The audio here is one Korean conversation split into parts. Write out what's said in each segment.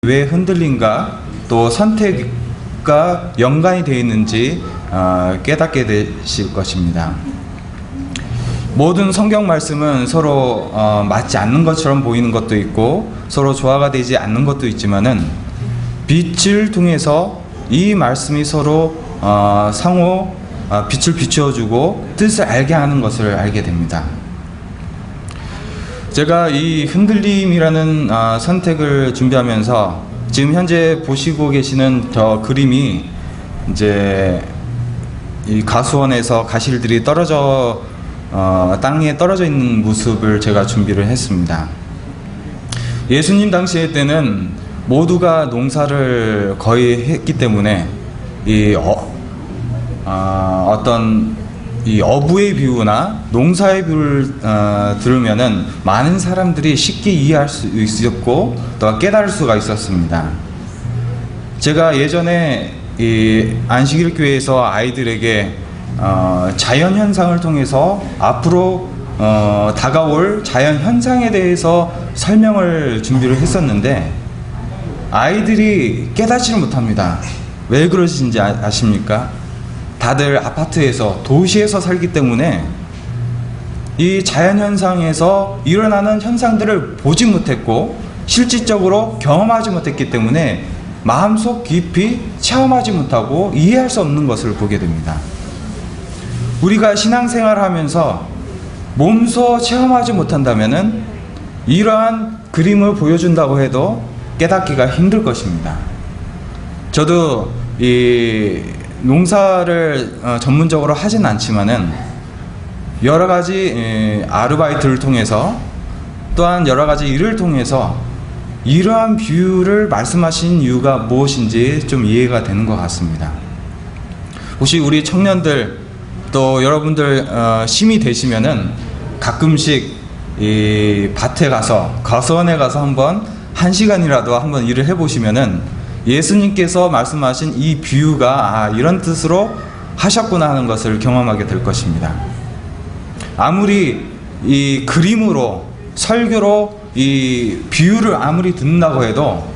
왜 흔들림과 또 선택과 연관이 되어 있는지 깨닫게 되실 것입니다. 모든 성경 말씀은 서로 맞지 않는 것처럼 보이는 것도 있고 서로 조화가 되지 않는 것도 있지만은 빛을 통해서 이 말씀이 서로 상호 빛을 비추어주고 뜻을 알게 하는 것을 알게 됩니다. 제가 이 흔들림이라는 선택을 준비하면서 지금 현재 보시고 계시는 저 그림이 이제 이 가수원에서 가실들이 떨어져 땅에 떨어져 있는 모습을 제가 준비를 했습니다. 예수님 당시에 때는 모두가 농사를 거의 했기 때문에 이 어떤 이 어부의 비유나 농사의 비유를 들으면은 많은 사람들이 쉽게 이해할 수 있었고 또 깨달을 수가 있었습니다. 제가 예전에 이 안식일 교회에서 아이들에게 자연 현상을 통해서 앞으로 다가올 자연 현상에 대해서 설명을 준비를 했었는데 아이들이 깨닫지를 못합니다. 왜 그러신지 아십니까? 다들 아파트에서 도시에서 살기 때문에 이 자연현상에서 일어나는 현상들을 보지 못했고 실질적으로 경험하지 못했기 때문에 마음속 깊이 체험하지 못하고 이해할 수 없는 것을 보게 됩니다. 우리가 신앙생활을 하면서 몸소 체험하지 못한다면은 이러한 그림을 보여준다고 해도 깨닫기가 힘들 것입니다. 저도 이 농사를 전문적으로 하진 않지만은 여러 가지 아르바이트를 통해서 또한 여러 가지 일을 통해서 이러한 비유를 말씀하신 이유가 무엇인지 좀 이해가 되는 것 같습니다. 혹시 우리 청년들 또 여러분들 심이 되시면은 가끔씩 이 밭에 가서 가수원에 가서 한번 1시간이라도 한번 일을 해보시면은 예수님께서 말씀하신 이 비유가 이런 뜻으로 하셨구나 하는 것을 경험하게 될 것입니다. 아무리 이 그림으로 설교로 이 비유를 아무리 듣는다고 해도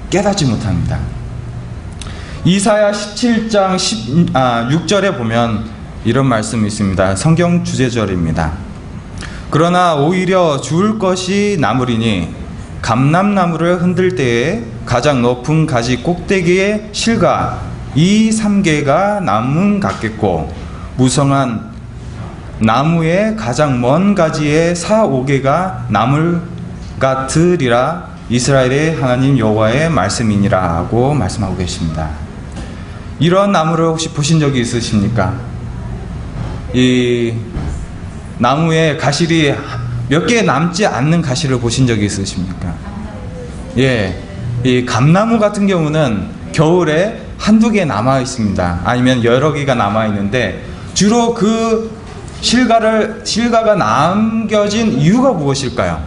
깨닫지 못합니다. 이사야 17장 6절에 보면 이런 말씀이 있습니다. 성경 주제절입니다. 그러나 오히려 주울 것이 남으리니 감람나무를 흔들 때에 가장 높은 가지 꼭대기의 실과 이 3개가 나무 같겠고 무성한 나무의 가장 먼 가지의 4-5개가 나무 같으리라 이스라엘의 하나님 여호와의 말씀이니라 하고 말씀하고 계십니다. 이런 나무를 혹시 보신 적이 있으십니까? 이 나무에 가실이 몇 개 남지 않는 가시를 보신 적이 있으십니까? 예, 이 감나무 같은 경우는 겨울에 한두 개 남아 있습니다. 아니면 여러 개가 남아 있는데 주로 그 실과가 남겨진 이유가 무엇일까요?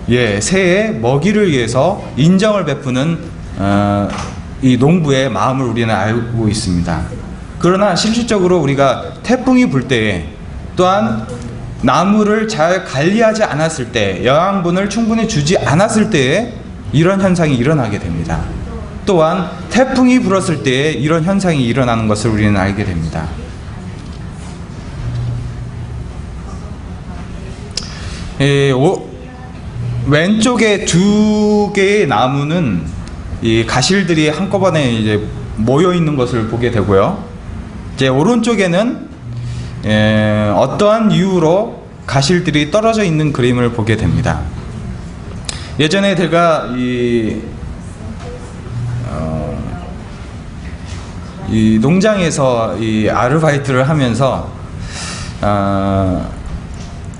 예, 새의 먹이를 위해서 인정을 베푸는 이 농부의 마음을 우리는 알고 있습니다. 그러나 실질적으로 우리가 태풍이 불 때에 또한 나무를 잘 관리하지 않았을 때 영양분을 충분히 주지 않았을 때에 이런 현상이 일어나게 됩니다. 또한 태풍이 불었을 때에 이런 현상이 일어나는 것을 우리는 알게 됩니다. 왼쪽에 2개의 나무는 이 가실들이 한꺼번에 이제 모여 있는 것을 보게 되고요. 이제 오른쪽에는 어떠한 이유로 가실들이 떨어져 있는 그림을 보게 됩니다. 예전에 제가 이 농장에서 이 아르바이트를 하면서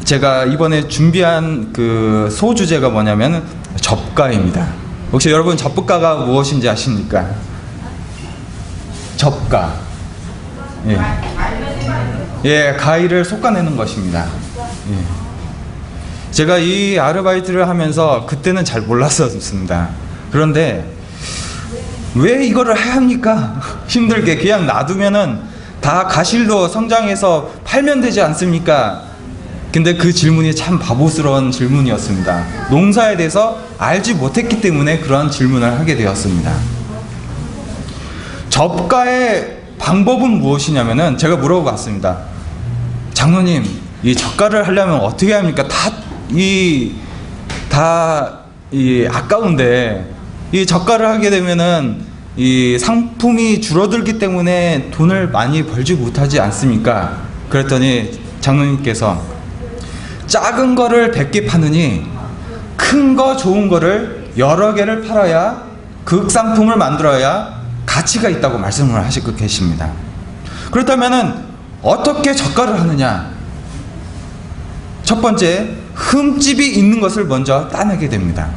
제가 이번에 준비한 그 소주제가 뭐냐면 젓가입니다. 혹시 여러분 젓가가 무엇인지 아십니까? 젓가. 예. 예, 가위를 솎아내는 것입니다. 예. 제가 이 아르바이트를 하면서 그때는 잘 몰랐었습니다. 그런데 왜 이거를 해야 합니까? 힘들게 그냥 놔두면은 다 가실로 성장해서 팔면 되지 않습니까? 근데 그 질문이 참 바보스러운 질문이었습니다. 농사에 대해서 알지 못했기 때문에 그러한 질문을 하게 되었습니다. 접가의 방법은 무엇이냐면은 제가 물어봤습니다. 장로님, 이 접가를 하려면 어떻게 합니까? 아까운데 이 접가를 하게 되면은 이 상품이 줄어들기 때문에 돈을 많이 벌지 못하지 않습니까? 그랬더니 장로님께서 작은 거를 100개 파느니 큰 거 좋은 거를 여러 개를 팔아야 극상품을 만들어야 가치가 있다고 말씀을 하시고 계십니다. 그렇다면은 어떻게 저가를 하느냐? 첫 번째, 흠집이 있는 것을 먼저 따내게 됩니다.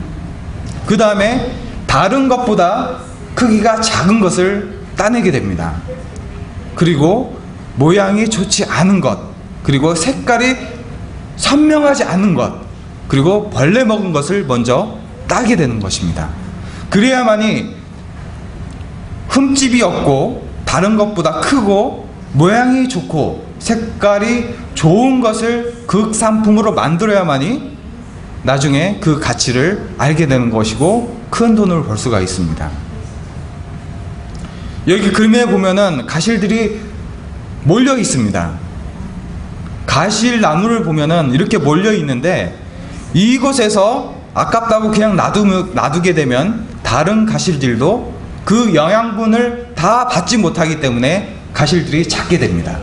그 다음에 다른 것보다 크기가 작은 것을 따내게 됩니다. 그리고 모양이 좋지 않은 것, 그리고 색깔이 선명하지 않은 것, 그리고 벌레 먹은 것을 먼저 따게 되는 것입니다. 그래야만이 흠집이 없고 다른 것보다 크고 모양이 좋고 색깔이 좋은 것을 극상품으로 만들어야만이 나중에 그 가치를 알게 되는 것이고 큰 돈을 벌 수가 있습니다. 여기 그림에 보면은 가실들이 몰려 있습니다. 가실나무를 보면은 이렇게 몰려 있는데 이곳에서 아깝다고 그냥 놔두게 되면 다른 가실들도 그 영양분을 다 받지 못하기 때문에 가실들이 작게 됩니다.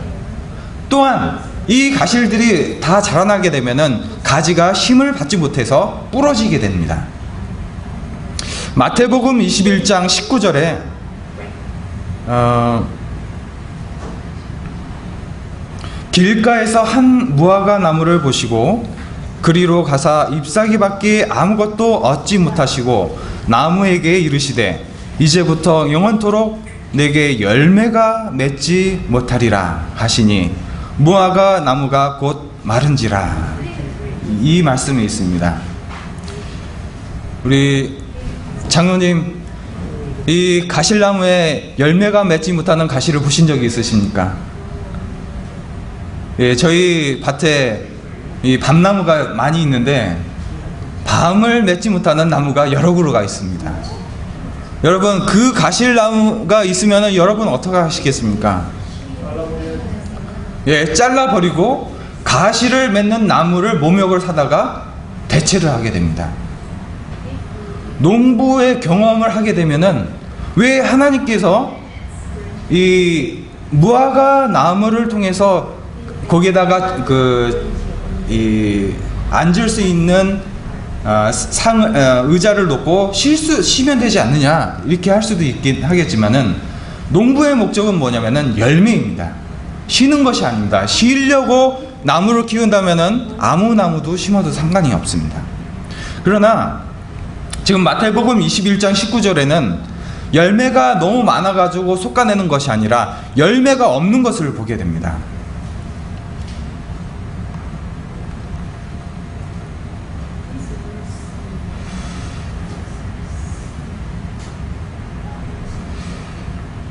또한 이 가실들이 다 자라나게 되면은 가지가 힘을 받지 못해서 부러지게 됩니다. 마태복음 21장 19절에 길가에서 한 무화과 나무를 보시고 그리로 가사 잎사귀밖에 아무것도 얻지 못하시고 나무에게 이르시되 이제부터 영원토록 내게 열매가 맺지 못하리라 하시니 무화과 나무가 곧 마른지라. 이 말씀이 있습니다. 우리 장로님, 이 가실나무에 열매가 맺지 못하는 가시를 보신 적이 있으십니까? 예, 저희 밭에 이 밤나무가 많이 있는데 밤을 맺지 못하는 나무가 여러 그루가 있습니다. 여러분, 그 가실나무가 있으면 여러분 어떻게 하시겠습니까? 예, 잘라버리고 가시를 맺는 나무를 모욕을 사다가 대체를 하게 됩니다. 농부의 경험을 하게 되면은 왜 하나님께서 이 무화과 나무를 통해서 거기에다가 앉을 수 있는 의자를 놓고 쉬면 되지 않느냐 이렇게 할 수도 있긴 하겠지만은 농부의 목적은 뭐냐면은 열매입니다. 쉬는 것이 아닙니다. 쉬려고 나무를 키운다면은 아무 나무도 심어도 상관이 없습니다. 그러나 지금 마태복음 21장 19절에는 열매가 너무 많아가지고 솎아내는 것이 아니라 열매가 없는 것을 보게 됩니다.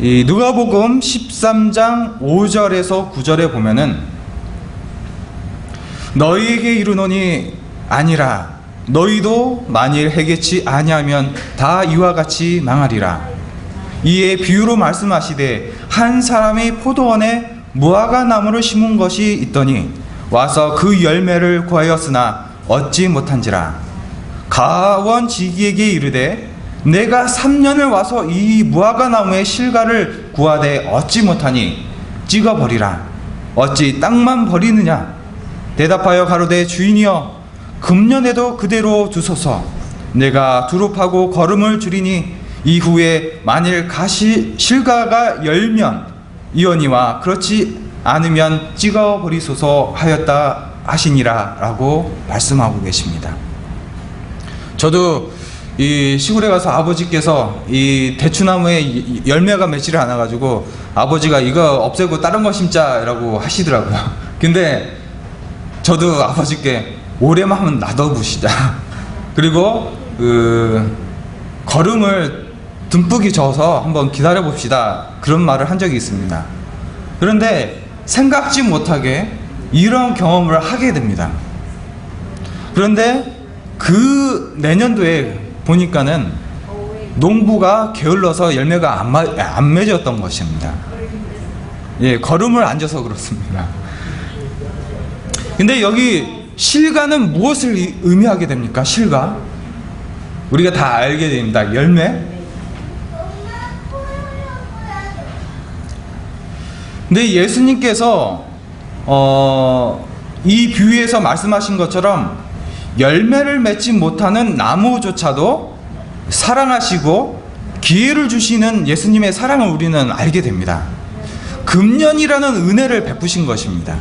이 누가복음 13장 5절에서 9절에 보면은 너희에게 이르노니 아니라 너희도 만일 해겠지 아니하면 다 이와 같이 망하리라. 이에 비유로 말씀하시되 한 사람이 포도원에 무화과 나무를 심은 것이 있더니 와서 그 열매를 구하였으나 얻지 못한지라. 가원지기에게 이르되 내가 3년을 와서 이 무화과 나무의 실과를 구하되 얻지 못하니 찍어버리라. 어찌 땅만 버리느냐? 대답하여 가로되 주인이여 금년에도 그대로 두소서. 내가 두릅하고 거름을 줄이니 이후에 만일 실과가 열면 이언이와 그렇지 않으면 찍어버리소서 하였다 하시니라 라고 말씀하고 계십니다. 저도 이 시골에 가서 아버지께서 이 대추나무에 열매가 맺지를 않아 가지고 아버지가 이거 없애고 다른 거 심자라고 하시더라고요. 근데 저도 아버지께 올해만 하면 놔둬보시자. 그리고 거름을 듬뿍이 저어서 한번 기다려 봅시다. 그런 말을 한 적이 있습니다. 그런데 생각지 못하게 이런 경험을 하게 됩니다. 그런데 그 내년도에 보니까는 농부가 게을러서 열매가 안 맺었던 것입니다. 예, 걸음을 안 져서 그렇습니다. 근데 여기 실과는 무엇을 의미하게 됩니까? 실과? 우리가 다 알게 됩니다. 열매? 근데 예수님께서 이 비유에서 말씀하신 것처럼 열매를 맺지 못하는 나무조차도 사랑하시고 기회를 주시는 예수님의 사랑을 우리는 알게 됩니다. 금년이라는 은혜를 베푸신 것입니다.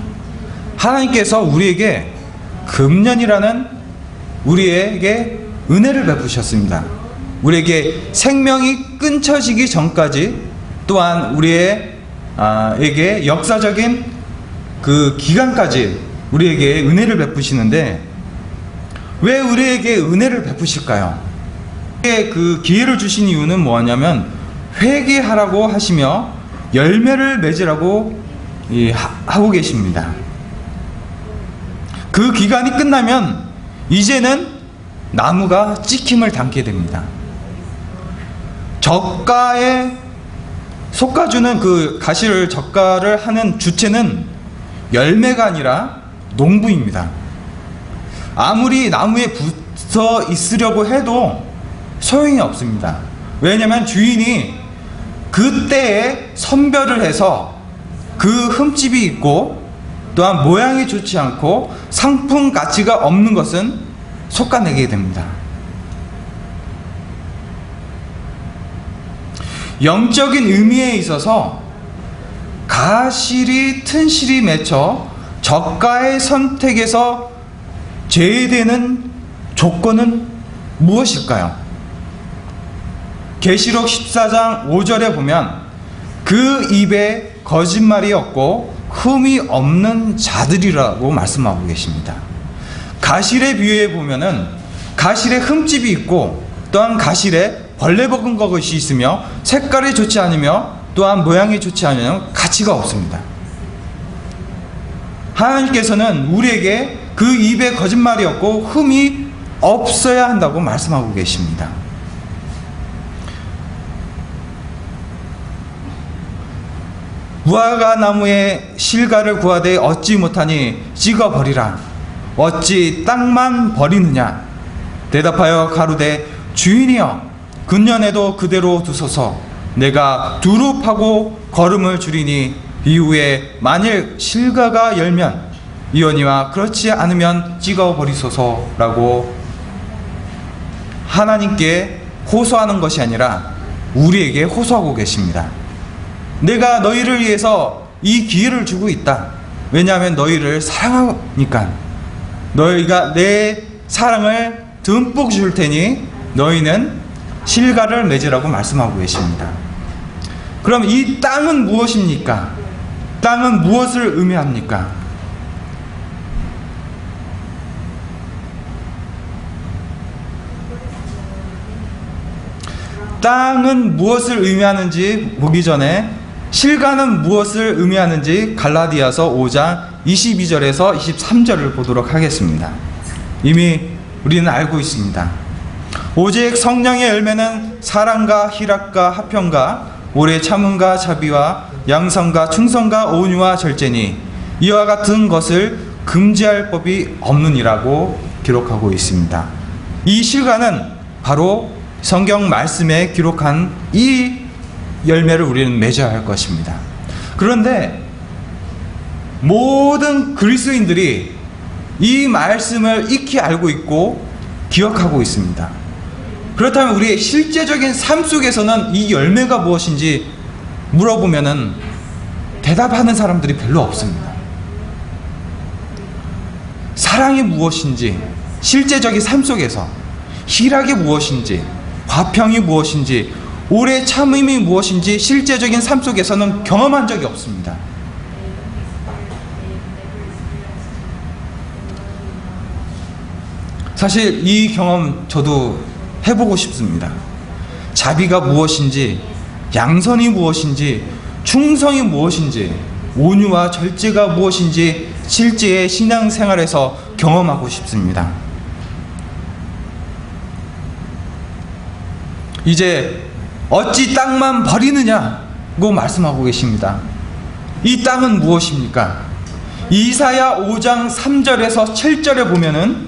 하나님께서 우리에게 금년이라는 우리에게 은혜를 베푸셨습니다. 우리에게 생명이 끊쳐지기 전까지 또한 우리에게 역사적인 그 기간까지 우리에게 은혜를 베푸시는데, 왜 우리에게 은혜를 베푸실까요? 그 기회를 주신 이유는 뭐냐면 회개하라고 하시며 열매를 맺으라고 하고 계십니다. 그 기간이 끝나면 이제는 나무가 찍힘을 당게 됩니다. 젓가에 솎아주는 그 가시를 젓가를 하는 주체는 열매가 아니라 농부입니다. 아무리 나무에 붙어 있으려고 해도 소용이 없습니다. 왜냐하면 주인이 그때에 선별을 해서 그 흠집이 있고 또한 모양이 좋지 않고 상품 가치가 없는 것은 솎아내게 됩니다. 영적인 의미에 있어서 가실이 튼실이 맺혀 젓가의 선택에서 제외되는 조건은 무엇일까요? 계시록 14장 5절에 보면 그 입에 거짓말이 없고 흠이 없는 자들이라고 말씀하고 계십니다. 가실의 비유에 보면은 가실에 흠집이 있고 또한 가실에 벌레 먹은 것이 있으며 색깔이 좋지 않으며 또한 모양이 좋지 않으면 가치가 없습니다. 하나님께서는 우리에게 그 입에 거짓말이 없고 흠이 없어야 한다고 말씀하고 계십니다. 무화과 나무에 실과를 구하되 얻지 못하니 찍어버리라. 어찌 땅만 버리느냐? 대답하여 가로되 주인이여, 금년에도 그대로 두소서. 내가 두릅하고 걸음을 줄이니 이후에 만일 실과가 열면 이언이와 그렇지 않으면 찍어버리소서라고 하나님께 호소하는 것이 아니라 우리에게 호소하고 계십니다. 내가 너희를 위해서 이 기회를 주고 있다. 왜냐하면 너희를 사랑하니까. 너희가 내 사랑을 듬뿍 줄 테니 너희는 실과를 맺으라고 말씀하고 계십니다. 그럼 이 땅은 무엇입니까? 땅은 무엇을 의미합니까? 땅은 무엇을 의미하는지 보기 전에 실과는 무엇을 의미하는지 갈라디아서 5장 22절에서 23절을 보도록 하겠습니다. 이미 우리는 알고 있습니다. 오직 성령의 열매는 사랑과 희락과 화평과 오래 참음과 자비와 양선과 충성과 온유와 절제니 이와 같은 것을 금지할 법이 없느니라고 기록하고 있습니다. 이 실과는 바로 성경 말씀에 기록한 이 열매를 우리는 맺어야 할 것입니다. 그런데 모든 그리스도인들이 이 말씀을 익히 알고 있고 기억하고 있습니다. 그렇다면 우리의 실제적인 삶 속에서는 이 열매가 무엇인지 물어보면은 대답하는 사람들이 별로 없습니다. 사랑이 무엇인지, 실제적인 삶 속에서 희락이 무엇인지, 화평이 무엇인지, 오래 참음이 무엇인지 실제적인 삶 속에서는 경험한 적이 없습니다. 사실 이 경험 저도 해보고 싶습니다. 자비가 무엇인지, 양선이 무엇인지, 충성이 무엇인지, 온유와 절제가 무엇인지 실제의 신앙생활에서 경험하고 싶습니다. 이제 어찌 땅만 버리느냐고 말씀하고 계십니다. 이 땅은 무엇입니까? 이사야 5장 3절에서 7절에 보면은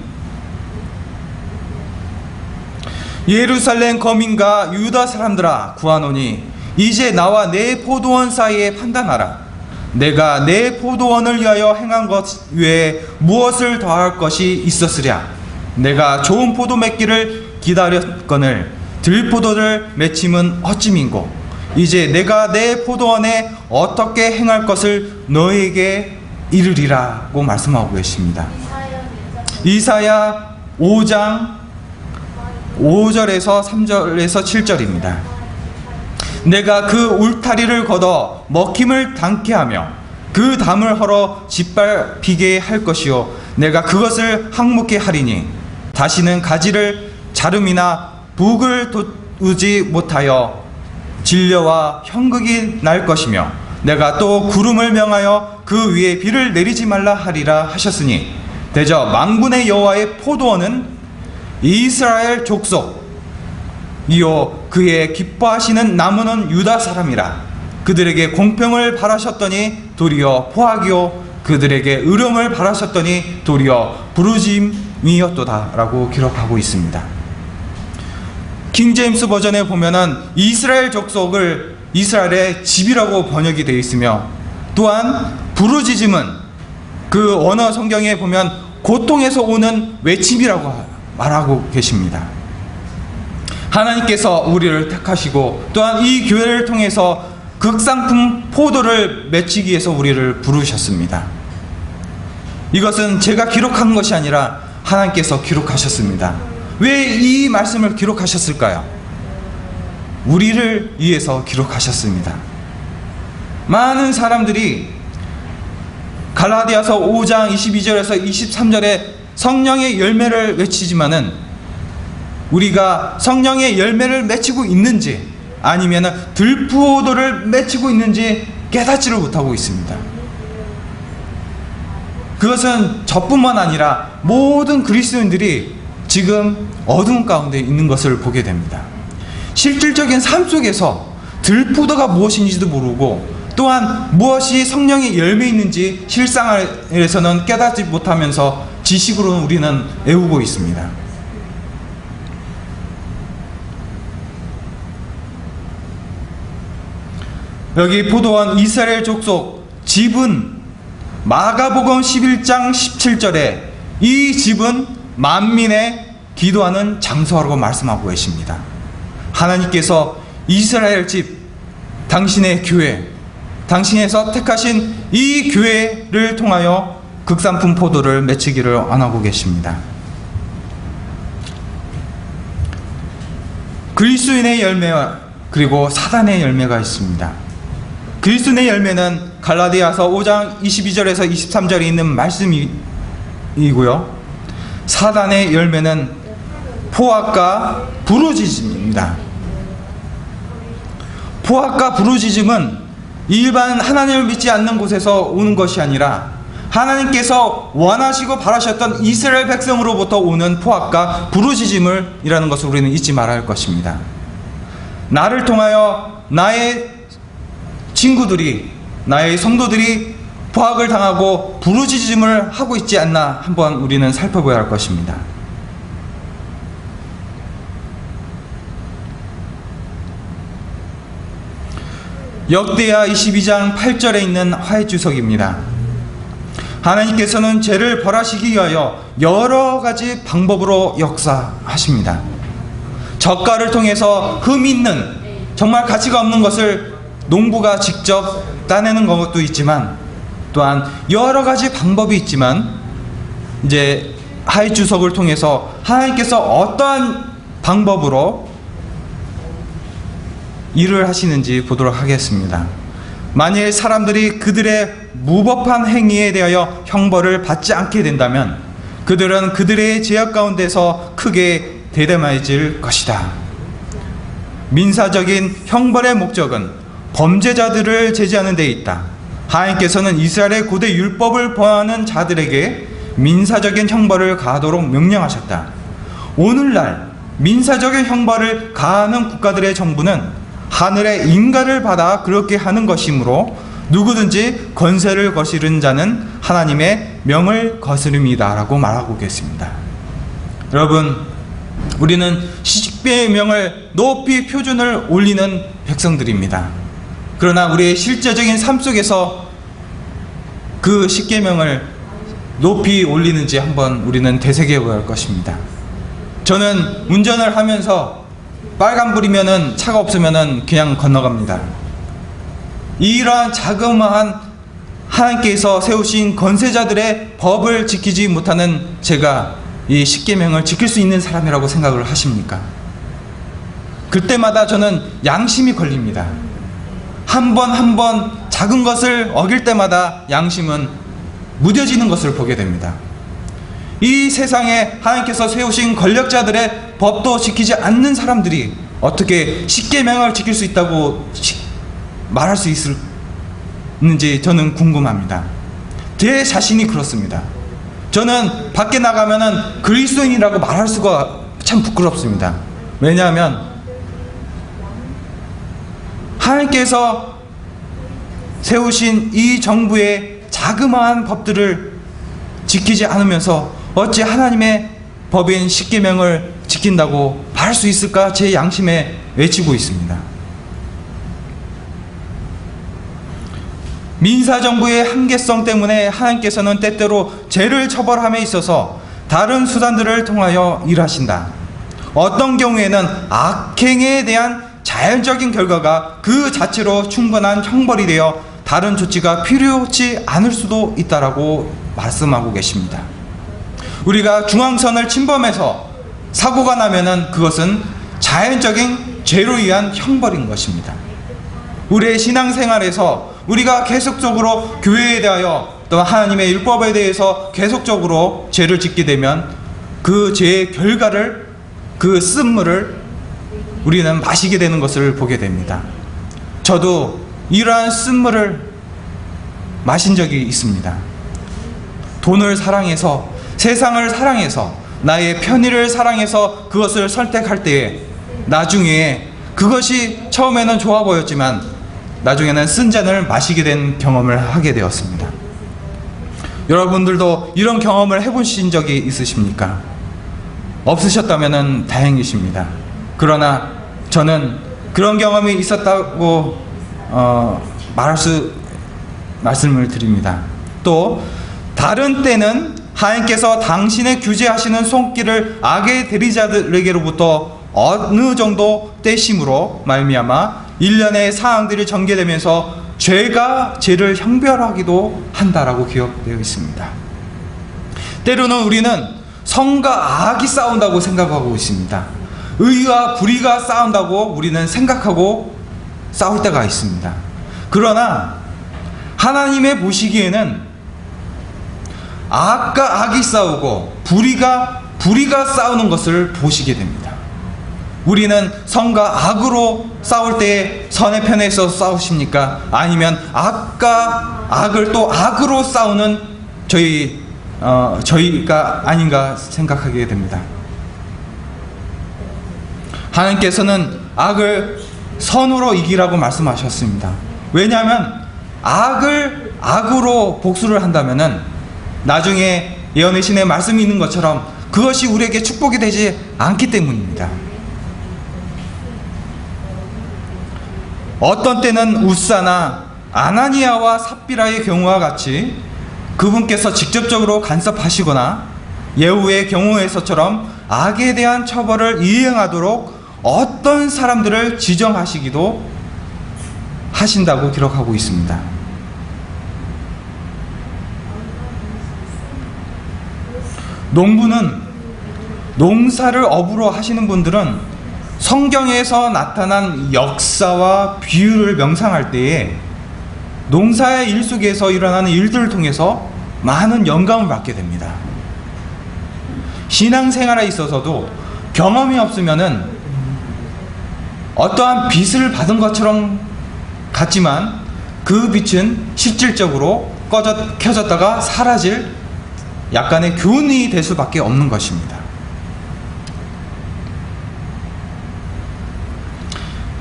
예루살렘 거민과 유다 사람들아 구하노니 이제 나와 내 포도원 사이에 판단하라. 내가 내 포도원을 위하여 행한 것 외에 무엇을 더할 것이 있었으랴. 내가 좋은 포도 맺기를 기다렸거늘 들포도를 맺힘은 어찌민고. 이제 내가 내 포도원에 어떻게 행할 것을 너에게 이르리라고 말씀하고 계십니다. 이사야 5장 5절에서 3절에서 7절입니다. 내가 그 울타리를 걷어 먹힘을 당케 하며 그 담을 헐어 짓밟히게 할 것이요 내가 그것을 항목게 하리니 다시는 가지를 자름이나 북을 돋우지 못하여 진려와 형극이 날 것이며 내가 또 구름을 명하여 그 위에 비를 내리지 말라 하리라 하셨으니 대저 만군의 여호와의 포도원은 이스라엘 족속 이요 그의 기뻐하시는 나무는 유다 사람이라. 그들에게 공평을 바라셨더니 도리어 포악이요 그들에게 의로움을 바라셨더니 도리어 부르짐이었도다 라고 기록하고 있습니다. 킹제임스 버전에 보면은 이스라엘 족속을 이스라엘의 집이라고 번역이 되어 있으며 또한 부르짖음은 그 원어 성경에 보면 고통에서 오는 외침이라고 말하고 계십니다. 하나님께서 우리를 택하시고 또한 이 교회를 통해서 극상품 포도를 맺히기 위해서 우리를 부르셨습니다. 이것은 제가 기록한 것이 아니라 하나님께서 기록하셨습니다. 왜 이 말씀을 기록하셨을까요? 우리를 위해서 기록하셨습니다. 많은 사람들이 갈라디아서 5장 22절에서 23절에 성령의 열매를 외치지만은 우리가 성령의 열매를 맺히고 있는지 아니면 들포도를 맺히고 있는지 깨닫지를 못하고 있습니다. 그것은 저뿐만 아니라 모든 그리스도인들이 지금 어두운 가운데 있는 것을 보게 됩니다. 실질적인 삶 속에서 들포도가 무엇인지도 모르고 또한 무엇이 성령의 열매있는지 실상에서는 깨닫지 못하면서 지식으로는 우리는 애우고 있습니다. 여기 포도원 이스라엘 족속 집은 마가복음 11장 17절에 이 집은 만민의 기도하는 장소라고 말씀하고 계십니다. 하나님께서 이스라엘 집, 당신의 교회, 당신에서 택하신 이 교회를 통하여 극상품 포도를 맺히기를 원하고 계십니다. 그리스도인의 열매와 그리고 사단의 열매가 있습니다. 그리스도인의 열매는 갈라디아서 5장 22절에서 23절에 있는 말씀이고요. 사단의 열매는 포악과 부르짖음입니다. 포악과 부르짖음은 일반 하나님을 믿지 않는 곳에서 오는 것이 아니라 하나님께서 원하시고 바라셨던 이스라엘 백성으로부터 오는 포악과 부르짖음을 이라는 것을 우리는 잊지 말아야 할 것입니다. 나를 통하여 나의 친구들이, 나의 성도들이 포악을 당하고 부르짖음을 하고 있지 않나 한번 우리는 살펴봐야 할 것입니다. 역대하 22장 8절에 있는 화해주석입니다. 하나님께서는 죄를 벌하시기 위하여 여러 가지 방법으로 역사하십니다. 젓갈을 통해서 흠 있는 정말 가치가 없는 것을 농부가 직접 따내는 것도 있지만 또한 여러 가지 방법이 있지만 이제 화해주석을 통해서 하나님께서 어떠한 방법으로 일을 하시는지 보도록 하겠습니다. 만일 사람들이 그들의 무법한 행위에 대하여 형벌을 받지 않게 된다면 그들은 그들의 죄악 가운데서 크게 대담해질 것이다. 민사적인 형벌의 목적은 범죄자들을 제지하는 데 있다. 하나님께서는 이스라엘의 고대 율법을 범하는 자들에게 민사적인 형벌을 가하도록 명령하셨다. 오늘날 민사적인 형벌을 가하는 국가들의 정부는 하늘의 인가를 받아 그렇게 하는 것이므로 누구든지 권세를 거스르는 자는 하나님의 명을 거스릅니다 라고 말하고 계십니다. 여러분, 우리는 십계명을 높이 표준을 올리는 백성들입니다. 그러나 우리의 실제적인 삶 속에서 그 십계명을 높이 올리는지 한번 우리는 되새겨 볼 것입니다. 저는 운전을 하면서 빨간불이면은 차가 없으면은 그냥 건너갑니다. 이러한 자그마한 하나님께서 세우신 권세자들의 법을 지키지 못하는 제가 이 십계명을 지킬 수 있는 사람이라고 생각을 하십니까? 그때마다 저는 양심이 걸립니다. 한 번 작은 것을 어길 때마다 양심은 무뎌지는 것을 보게 됩니다. 이 세상에 하나님께서 세우신 권력자들의 법도 지키지 않는 사람들이 어떻게 십계명을 지킬 수 있다고 말할 수 있는지 저는 궁금합니다. 제 자신이 그렇습니다. 저는 밖에 나가면은 그리스도인이라고 말할 수가 참 부끄럽습니다. 왜냐하면 하나님께서 세우신 이 정부의 자그마한 법들을 지키지 않으면서 어찌 하나님의 법인 십계명을 지킨다고 말할 수 있을까? 제 양심에 외치고 있습니다. 민사정부의 한계성 때문에 하나님께서는 때때로 죄를 처벌함에 있어서 다른 수단들을 통하여 일하신다. 어떤 경우에는 악행에 대한 자연적인 결과가 그 자체로 충분한 형벌이 되어 다른 조치가 필요치 않을 수도 있다라고 말씀하고 계십니다. 우리가 중앙선을 침범해서 사고가 나면은 그것은 자연적인 죄로 의한 형벌인 것입니다. 우리의 신앙생활에서 우리가 계속적으로 교회에 대하여 또 하나님의 율법에 대해서 계속적으로 죄를 짓게 되면 그 죄의 결과를, 그 쓴물을 우리는 마시게 되는 것을 보게 됩니다. 저도 이러한 쓴물을 마신 적이 있습니다. 돈을 사랑해서, 세상을 사랑해서, 나의 편의를 사랑해서 그것을 선택할 때에 나중에 그것이 처음에는 좋아 보였지만 나중에는 쓴 잔을 마시게 된 경험을 하게 되었습니다. 여러분들도 이런 경험을 해보신 적이 있으십니까? 없으셨다면 다행이십니다. 그러나 저는 그런 경험이 있었다고 말씀을 드립니다. 또 다른 때는 하나님께서 당신의 규제하시는 손길을 악의 대리자들에게로부터 어느 정도 떼심으로 말미암아 일련의 사항들이 전개되면서 죄가 죄를 형별하기도 한다라고 기록되어 있습니다. 때로는 우리는 성과 악이 싸운다고 생각하고 있습니다. 의와 불의가 싸운다고 우리는 생각하고 싸울 때가 있습니다. 그러나 하나님의 보시기에는 악과 악이 싸우고 불의가 싸우는 것을 보시게 됩니다. 우리는 선과 악으로 싸울 때 선의 편에서 싸우십니까? 아니면 악과 악을 또 악으로 싸우는 저희가 아닌가 생각하게 됩니다. 하나님께서는 악을 선으로 이기라고 말씀하셨습니다. 왜냐하면 악을 악으로 복수를 한다면은 나중에 예언의 신의 말씀이 있는 것처럼 그것이 우리에게 축복이 되지 않기 때문입니다. 어떤 때는 웃사나 아나니아와 삽비라의 경우와 같이 그분께서 직접적으로 간섭하시거나 예후의 경우에서처럼 악에 대한 처벌을 이행하도록 어떤 사람들을 지정하시기도 하신다고 기록하고 있습니다. 농부는 농사를 업으로 하시는 분들은 성경에서 나타난 역사와 비유를 명상할 때에 농사의 일 속에서 일어나는 일들을 통해서 많은 영감을 받게 됩니다. 신앙생활에 있어서도 경험이 없으면은 어떠한 빚을 받은 것처럼 같지만 그 빛은 실질적으로 켜졌다가 사라질 약간의 교훈이 될 수밖에 없는 것입니다.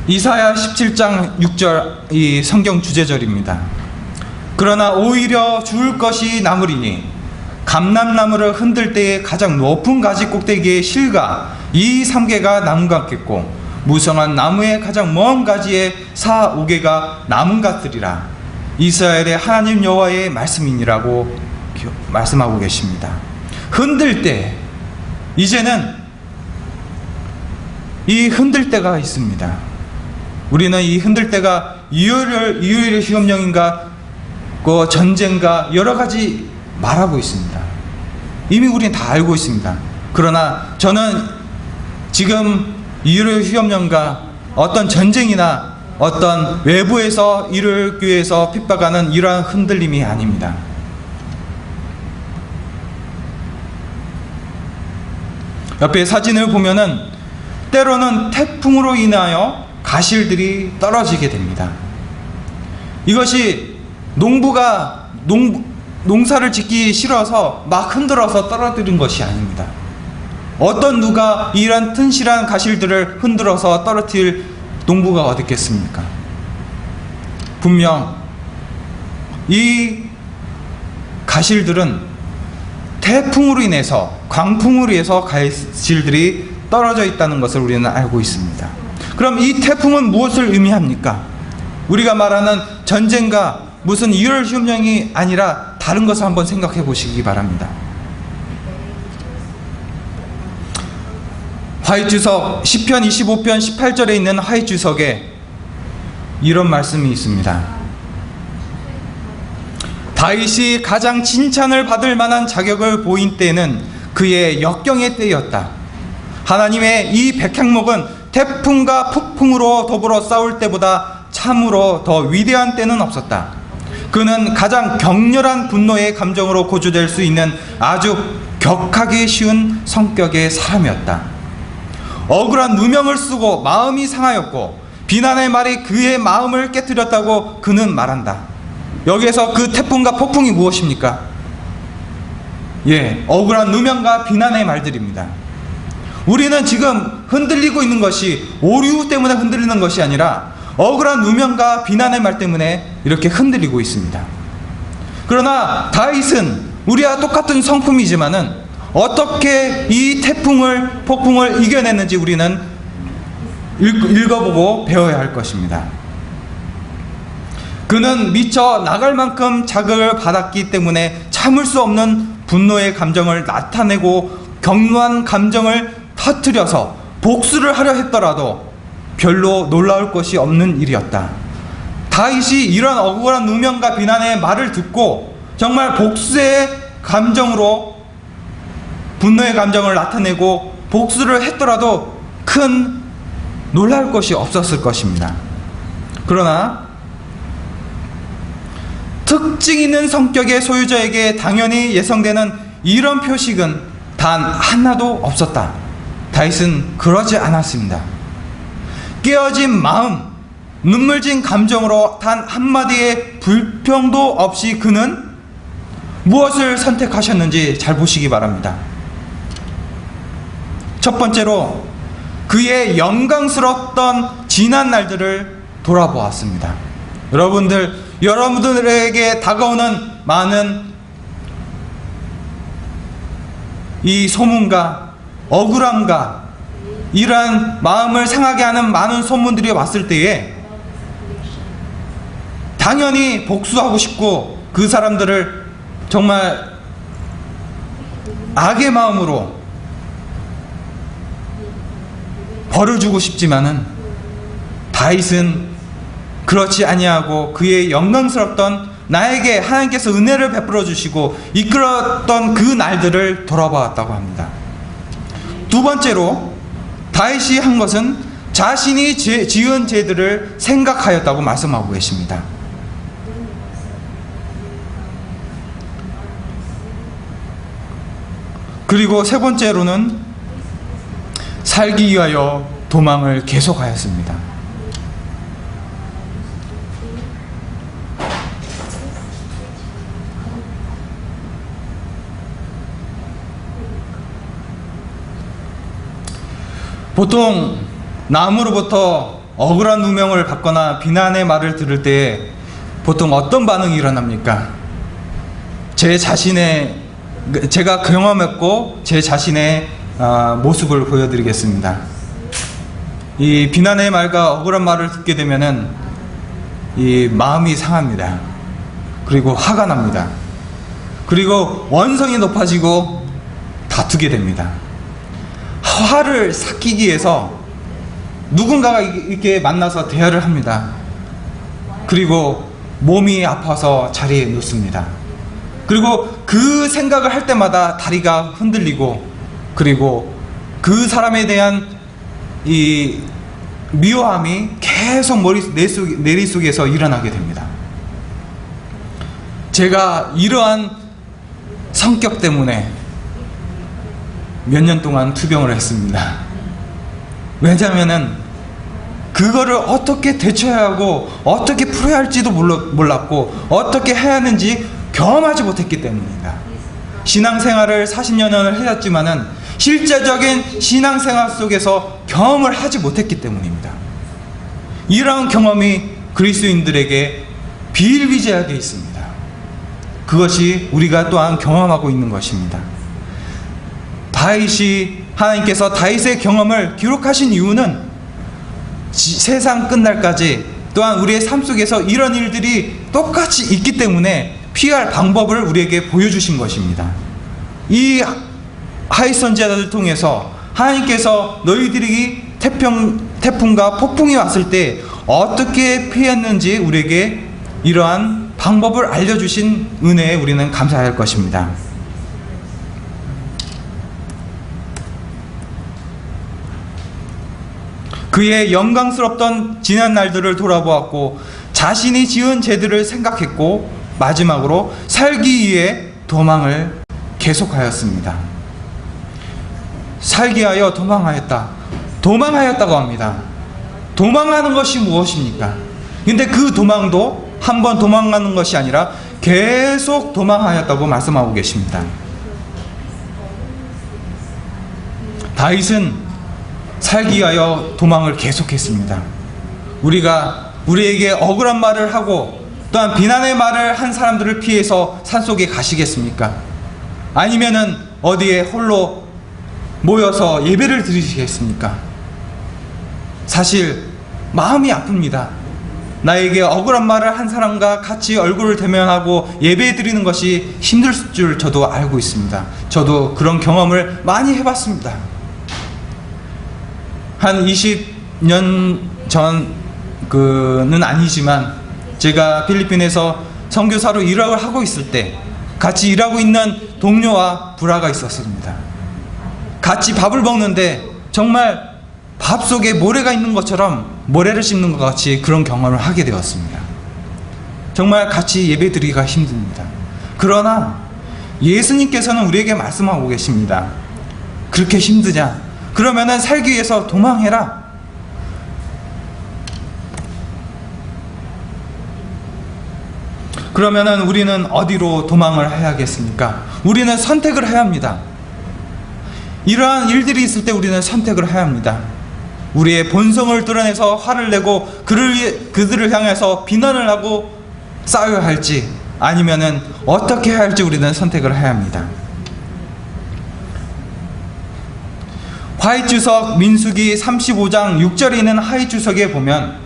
이사야 17장 6절 이 성경 주제절입니다. 그러나 오히려 죽을 것이 남으리니 감람나무를 흔들 때에 가장 높은 가지 꼭대기의 실과 이 3개가 나무 같겠고 무성한 나무의 가장 먼 가지에 4, 5개가 나무 같으리라. 이스라엘의 하나님 여호와의 말씀이니라고 말씀하고 계십니다. 흔들 때, 이제는 이 흔들 때가 있습니다. 우리는 이 흔들 때가 이유의 시험령인가 전쟁과 여러 가지 말하고 있습니다. 이미 우리는 다 알고 있습니다. 그러나 저는 지금 이유의 시험령과 어떤 전쟁이나 어떤 외부에서 이를 교회에서 핍박하는 이러한 흔들림이 아닙니다. 옆에 사진을 보면은 때로는 태풍으로 인하여 가실들이 떨어지게 됩니다. 이것이 농사를 짓기 싫어서 막 흔들어서 떨어뜨린 것이 아닙니다. 어떤 누가 이런 튼실한 가실들을 흔들어서 떨어뜨릴 농부가 어디 있겠습니까? 분명 이 가실들은 태풍으로 인해서, 광풍으로 인해서 가실들이 떨어져 있다는 것을 우리는 알고 있습니다. 그럼 이 태풍은 무엇을 의미합니까? 우리가 말하는 전쟁과 무슨 이율 시험령이 아니라 다른 것을 한번 생각해 보시기 바랍니다. 화이트주석 시편 25편 18절에 있는 화이트주석에 이런 말씀이 있습니다. 다윗이 가장 칭찬을 받을 만한 자격을 보인 때는 그의 역경의 때였다. 하나님의 이 백향목은 태풍과 폭풍으로 더불어 싸울 때보다 참으로 더 위대한 때는 없었다. 그는 가장 격렬한 분노의 감정으로 고조될 수 있는 아주 격하게 쉬운 성격의 사람이었다. 억울한 누명을 쓰고 마음이 상하였고 비난의 말이 그의 마음을 깨뜨렸다고 그는 말한다. 여기에서 그 태풍과 폭풍이 무엇입니까? 억울한 누명과 비난의 말들입니다. 우리는 지금 흔들리고 있는 것이 오류 때문에 흔들리는 것이 아니라 억울한 누명과 비난의 말 때문에 이렇게 흔들리고 있습니다. 그러나 다윗은 우리와 똑같은 성품이지만은 어떻게 이 폭풍을 이겨냈는지 우리는 읽어보고 배워야 할 것입니다. 그는 미쳐 나갈 만큼 자극을 받았기 때문에 참을 수 없는 분노의 감정을 나타내고 격노한 감정을 터뜨려서 복수를 하려 했더라도 별로 놀라울 것이 없는 일이었다. 다윗이 이런 억울한 누명과 비난의 말을 듣고 정말 복수의 감정으로 분노의 감정을 나타내고 복수를 했더라도 큰 놀랄 것이 없었을 것입니다. 그러나 특징 있는 성격의 소유자에게 당연히 예상되는 이런 표식은 단 하나도 없었다. 다윗은 그러지 않았습니다. 깨어진 마음, 눈물진 감정으로 단 한마디의 불평도 없이 그는 무엇을 선택하셨는지 잘 보시기 바랍니다. 첫 번째로 그의 영광스러웠던 지난 날들을 돌아보았습니다. 여러분들에게 다가오는 많은 이 소문과 억울함과 이러한 마음을 상하게 하는 많은 소문들이 왔을 때에 당연히 복수하고 싶고 그 사람들을 정말 악의 마음으로 벌을 주고 싶지만은 다윗은 그렇지 아니하고 그의 영광스럽던 나에게 하나님께서 은혜를 베풀어 주시고 이끌었던 그 날들을 돌아보았다고 합니다. 두 번째로 다윗이 한 것은 자신이 지은 죄들을 생각하였다고 말씀하고 계십니다. 그리고 세 번째로는 살기 위하여 도망을 계속하였습니다. 보통 남으로부터 억울한 누명을 받거나 비난의 말을 들을 때 보통 어떤 반응이 일어납니까? 제가 경험했고 제 자신의 모습을 보여드리겠습니다. 이 비난의 말과 억울한 말을 듣게 되면은 이 마음이 상합니다. 그리고 화가 납니다. 그리고 원성이 높아지고 다투게 됩니다. 화를 삭히기 위해서 누군가가 이렇게 만나서 대화를 합니다. 그리고 몸이 아파서 자리에 눕습니다. 그리고 그 생각을 할 때마다 다리가 흔들리고, 그리고 그 사람에 대한 이 미워함이 계속 머릿속에서 일어나게 됩니다. 제가 이러한 성격 때문에 몇 년 동안 투병을 했습니다. 왜냐하면은 그거를 어떻게 대처해야 하고 어떻게 풀어야 할지도 몰랐고 어떻게 해야 하는지 경험하지 못했기 때문입니다. 신앙생활을 40년을 해왔지만은 실제적인 신앙생활 속에서 경험을 하지 못했기 때문입니다. 이러한 경험이 그리스도인들에게 비일비재하게 있습니다. 그것이 우리가 또한 경험하고 있는 것입니다. 하나님께서 다윗의 경험을 기록하신 이유는 세상 끝날까지 또한 우리의 삶 속에서 이런 일들이 똑같이 있기 때문에 피할 방법을 우리에게 보여주신 것입니다. 이 하윗 선지자들을 통해서 하나님께서 너희들이 태풍과 폭풍이 왔을 때 어떻게 피했는지 우리에게 이러한 방법을 알려주신 은혜에 우리는 감사해야 할 것입니다. 그의 영광스럽던 지난 날들을 돌아보았고 자신이 지은 죄들을 생각했고 마지막으로 살기 위해 도망을 계속하였습니다. 살기 위하여 도망하였다고 합니다. 도망하는 것이 무엇입니까? 근데 그 도망도 한 번 도망가는 것이 아니라 계속 도망하였다고 말씀하고 계십니다. 다윗은 살기 위하여 도망을 계속했습니다. 우리에게 억울한 말을 하고 또한 비난의 말을 한 사람들을 피해서 산속에 가시겠습니까? 아니면은 어디에 홀로 모여서 예배를 드리시겠습니까? 사실 마음이 아픕니다. 나에게 억울한 말을 한 사람과 같이 얼굴을 대면하고 예배 드리는 것이 힘들 줄 저도 알고 있습니다. 저도 그런 경험을 많이 해봤습니다. 한 20년 전은 아니지만 제가 필리핀에서 선교사로 일을 하고 있을 때 같이 일하고 있는 동료와 불화가 있었습니다. 같이 밥을 먹는데 정말 밥 속에 모래가 있는 것처럼 모래를 씹는 것 같이 그런 경험을 하게 되었습니다. 정말 같이 예배드리기가 힘듭니다. 그러나 예수님께서는 우리에게 말씀하고 계십니다. 그렇게 힘드냐? 그러면은 살기 위해서 도망해라. 그러면은 우리는 어디로 도망을 해야겠습니까? 우리는 선택을 해야 합니다. 이러한 일들이 있을 때 우리는 선택을 해야 합니다. 우리의 본성을 드러내서 화를 내고 그들을 향해서 비난을 하고 싸워야 할지 아니면은 어떻게 해야 할지 우리는 선택을 해야 합니다. 하윗주석 민수기 35장 6절에 있는 하윗주석에 보면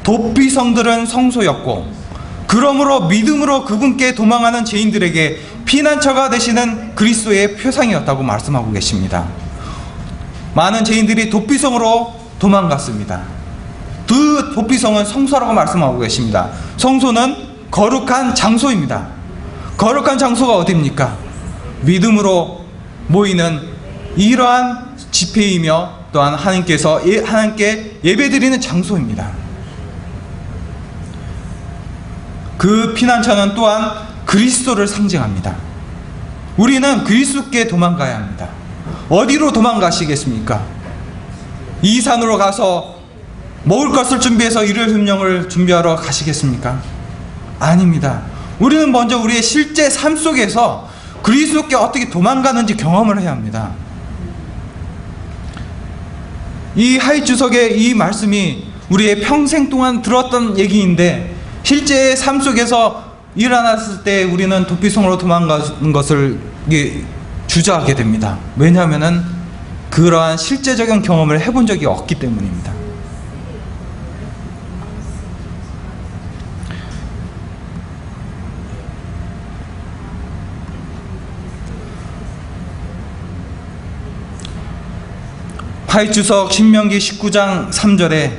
도피성들은 성소였고 그러므로 믿음으로 그분께 도망하는 죄인들에게 피난처가 되시는 그리스도의 표상이었다고 말씀하고 계십니다. 많은 죄인들이 도피성으로 도망갔습니다. 그 도피성은 성소라고 말씀하고 계십니다. 성소는 거룩한 장소입니다. 거룩한 장소가 어디입니까? 믿음으로 모이는 이러한 집회이며 또한 하나님께 예배드리는 장소입니다. 그 피난처는 또한 그리스도를 상징합니다. 우리는 그리스도께 도망가야 합니다. 어디로 도망가시겠습니까? 이 산으로 가서 먹을 것을 준비해서 일요일 준비하러 가시겠습니까? 아닙니다. 우리는 먼저 우리의 실제 삶 속에서 그리스도께 어떻게 도망가는지 경험을 해야 합니다. 이 하이주석의 이 말씀이 우리의 평생 동안 들었던 얘기인데 실제 삶 속에서 일어났을 때 우리는 도피성으로 도망가는 것을 주저하게 됩니다. 왜냐하면 그러한 실제적인 경험을 해본 적이 없기 때문입니다. 하이주석 신명기 19장 3절에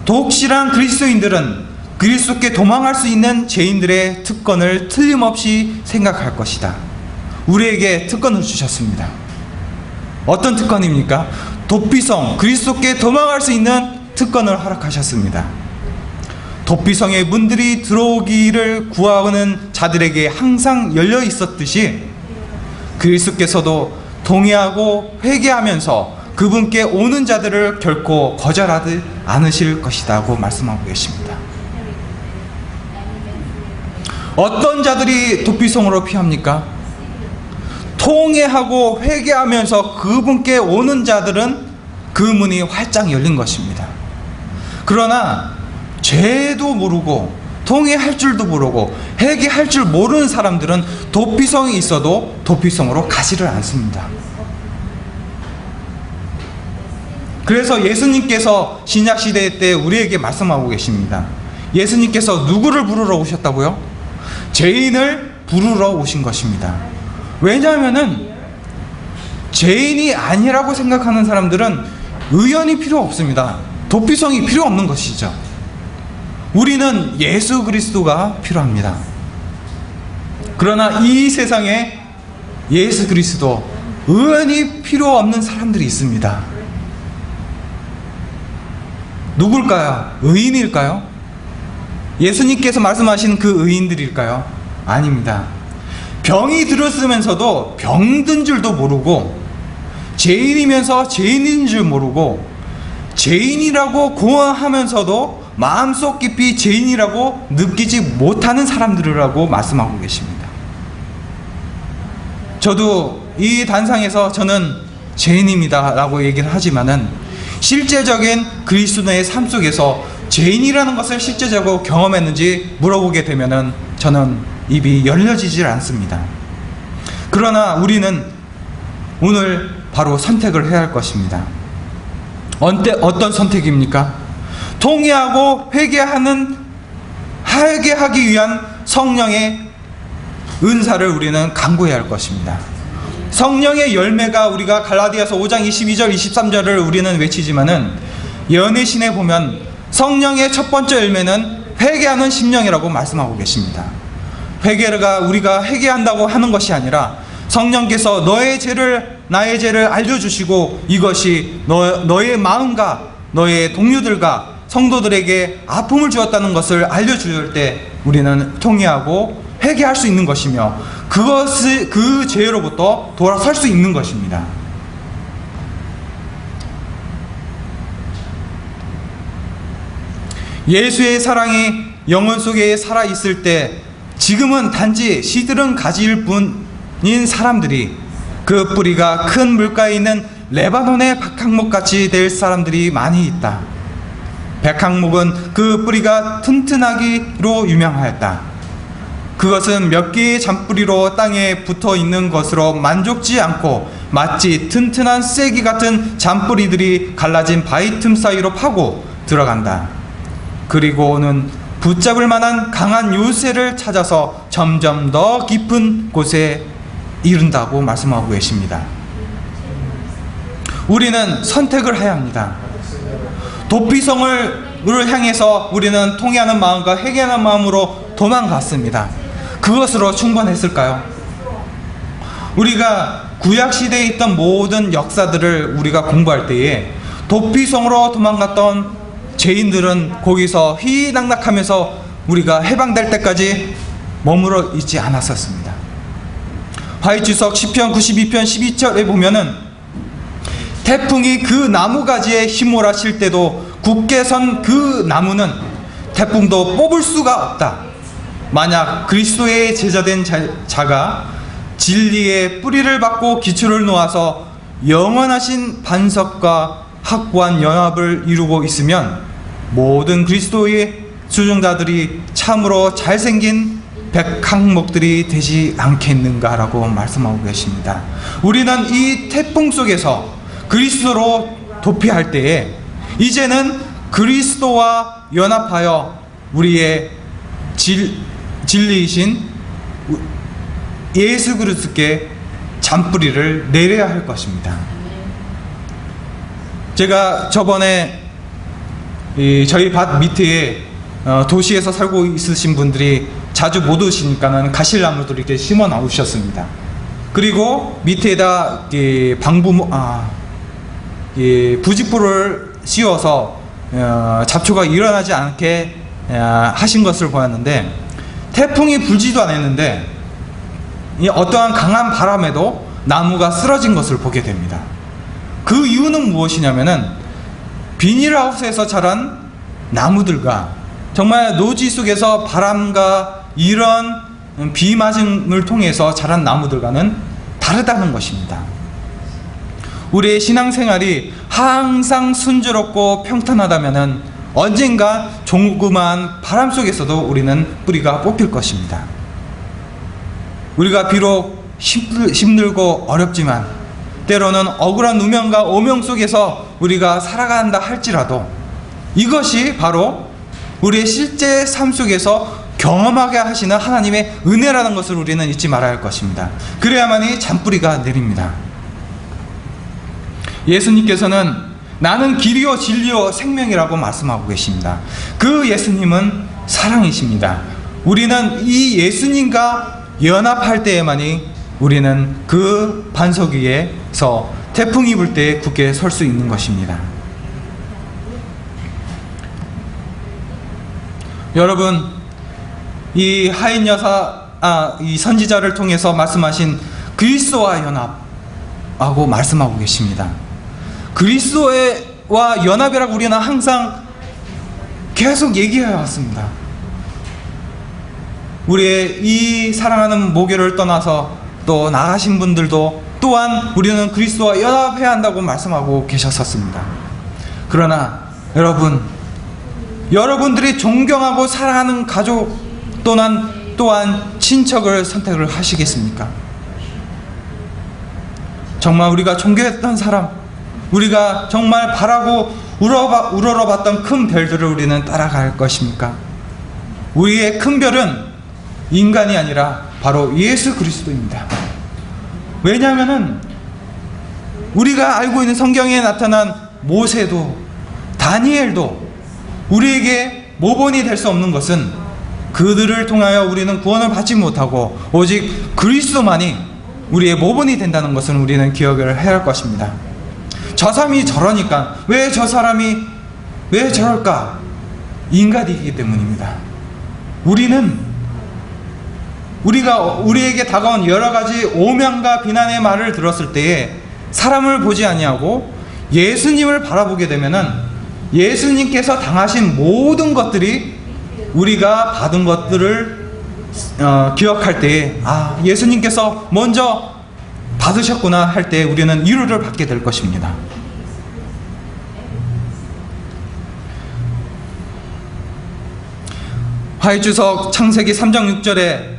독실한 그리스도인들은 그리스도께 도망할 수 있는 죄인들의 특권을 틀림없이 생각할 것이다. 우리에게 특권을 주셨습니다. 어떤 특권입니까? 도피성, 그리스도께 도망할 수 있는 특권을 허락하셨습니다. 도피성의 문들이 들어오기를 구하는 자들에게 항상 열려 있었듯이 그리스도께서도 동의하고 회개하면서 그분께 오는 자들을 결코 거절하지 않으실 것이라고 말씀하고 계십니다. 어떤 자들이 도피성으로 피합니까? 통회하고 회개하면서 그분께 오는 자들은 그 문이 활짝 열린 것입니다. 그러나 죄도 모르고 통회할 줄도 모르고 회개할 줄 모르는 사람들은 도피성이 있어도 도피성으로 가지를 않습니다. 그래서 예수님께서 신약시대 때 우리에게 말씀하고 계십니다. 예수님께서 누구를 부르러 오셨다고요? 죄인을 부르러 오신 것입니다. 왜냐하면 죄인이 아니라고 생각하는 사람들은 의연이 필요 없습니다. 도피성이 필요 없는 것이죠. 우리는 예수 그리스도가 필요합니다. 그러나 이 세상에 예수 그리스도, 의연이 필요 없는 사람들이 있습니다. 누굴까요? 의인일까요? 예수님께서 말씀하신 그 의인들일까요? 아닙니다. 병이 들었으면서도 병든 줄도 모르고 죄인이면서 죄인인 줄 모르고 죄인이라고 고하면서도 마음속 깊이 죄인이라고 느끼지 못하는 사람들이라고 말씀하고 계십니다. 저도 이 단상에서 저는 죄인입니다 라고 얘기를 하지만은 실제적인 그리스도의 삶 속에서 죄인이라는 것을 실제적으로 경험했는지 물어보게 되면은 저는 입이 열려지질 않습니다. 그러나 우리는 오늘 바로 선택을 해야 할 것입니다. 어떤 선택입니까? 통회하고 회개하기 위한 성령의 은사를 우리는 간구해야 할 것입니다. 성령의 열매가 우리가 갈라디아서 5장 22절 23절을 우리는 외치지만은 예언의 보면 성령의 첫 번째 열매는 회개하는 심령이라고 말씀하고 계십니다. 회개가 우리가 회개한다고 하는 것이 아니라 성령께서 나의 죄를 알려주시고 이것이 너의 마음과 너의 동료들과 성도들에게 아픔을 주었다는 것을 알려줄 때 우리는 통회하고 회개할 수 있는 것이며 그 죄로부터 돌아설 수 있는 것입니다. 예수의 사랑이 영혼 속에 살아있을 때 지금은 단지 시들은 가지일 뿐인 사람들이 그 뿌리가 큰 물가에 있는 레바논의 백향목같이 될 사람들이 많이 있다. 백향목은 그 뿌리가 튼튼하기로 유명하였다. 그것은 몇 개의 잔뿌리로 땅에 붙어 있는 것으로 만족지 않고 마치 튼튼한 쐐기 같은 잔뿌리들이 갈라진 바위 틈 사이로 파고 들어간다. 그리고는 붙잡을 만한 강한 요새를 찾아서 점점 더 깊은 곳에 이른다고 말씀하고 계십니다. 우리는 선택을 해야 합니다. 도피성을 향해서 우리는 통회하는 마음과 회개하는 마음으로 도망갔습니다. 그것으로 충분했을까요? 우리가 구약시대에 있던 모든 역사들을 우리가 공부할 때에 도피성으로 도망갔던 죄인들은 거기서 희희낙낙하면서 우리가 해방될 때까지 머물러 있지 않았었습니다. 하이주석 시편 92편 12절에 보면은 태풍이 그 나무가지에 휘몰아칠 때도 굳게 선 그 나무는 태풍도 뽑을 수가 없다. 만약 그리스도의 제자된 자가 진리의 뿌리를 받고 기초를 놓아서 영원하신 반석과 확고한 연합을 이루고 있으면 모든 그리스도의 수종자들이 참으로 잘생긴 백항목들이 되지 않겠는가라고 말씀하고 계십니다. 우리는 이 태풍 속에서 그리스도로 도피할 때에 이제는 그리스도와 연합하여 우리의 진리이신 예수 그리스도께 잔뿌리를 내려야 할 것입니다. 제가 저번에 저희 밭 밑에 도시에서 살고 있으신 분들이 자주 못 오시니까는 가실나무들 이렇게 심어 놓으셨습니다. 그리고 밑에다 부직포를 씌워서 잡초가 일어나지 않게 하신 것을 보았는데, 태풍이 불지도 않았는데 어떠한 강한 바람에도 나무가 쓰러진 것을 보게 됩니다. 그 이유는 무엇이냐면은 비닐하우스에서 자란 나무들과 정말 노지 속에서 바람과 이런 비 맞음을 통해서 자란 나무들과는 다르다는 것입니다. 우리의 신앙생활이 항상 순조롭고 평탄하다면은 언젠가 조그만 바람 속에서도 우리는 뿌리가 뽑힐 것입니다. 우리가 비록 힘들고 어렵지만 때로는 억울한 누명과 오명 속에서 우리가 살아간다 할지라도 이것이 바로 우리의 실제 삶 속에서 경험하게 하시는 하나님의 은혜라는 것을 우리는 잊지 말아야 할 것입니다. 그래야만이 잔뿌리가 내립니다. 예수님께서는 나는 길이요 진리요 생명이라고 말씀하고 계십니다. 그 예수님은 사랑이십니다. 우리는 이 예수님과 연합할 때에만이 우리는 그 반석 위에서 태풍이 불 때 굳게 설 수 있는 것입니다. 여러분, 이 하인 여사, 이 선지자를 통해서 말씀하신 그리스도와 연합하고 말씀하고 계십니다. 그리스도와 연합이라고 우리는 항상 계속 얘기해 왔습니다. 우리의 이 사랑하는 모교를 떠나서 또 나가신 분들도 또한 우리는 그리스도와 연합해야 한다고 말씀하고 계셨었습니다. 그러나 여러분들이 존경하고 사랑하는 가족 또한 친척을 선택을 하시겠습니까? 정말 우리가 존경했던 사람, 우리가 정말 바라고 우러러봤던 큰 별들을 우리는 따라갈 것입니까? 우리의 큰 별은 인간이 아니라 바로 예수 그리스도입니다. 왜냐하면은 우리가 알고 있는 성경에 나타난 모세도 다니엘도 우리에게 모본이 될 수 없는 것은 그들을 통하여 우리는 구원을 받지 못하고 오직 그리스도만이 우리의 모본이 된다는 것은 우리는 기억을 해야 할 것입니다. 저 사람이 저러니까 왜 저 사람이 왜 저럴까? 인간이기 때문입니다. 우리에게 다가온 여러 가지 오명과 비난의 말을 들었을 때에 사람을 보지 아니하고 예수님을 바라보게 되면은 예수님께서 당하신 모든 것들이 우리가 받은 것들을 기억할 때에 예수님께서 먼저 받으셨구나 할 때 우리는 위로를 받게 될 것입니다. 화해주석 창세기 3장 6절에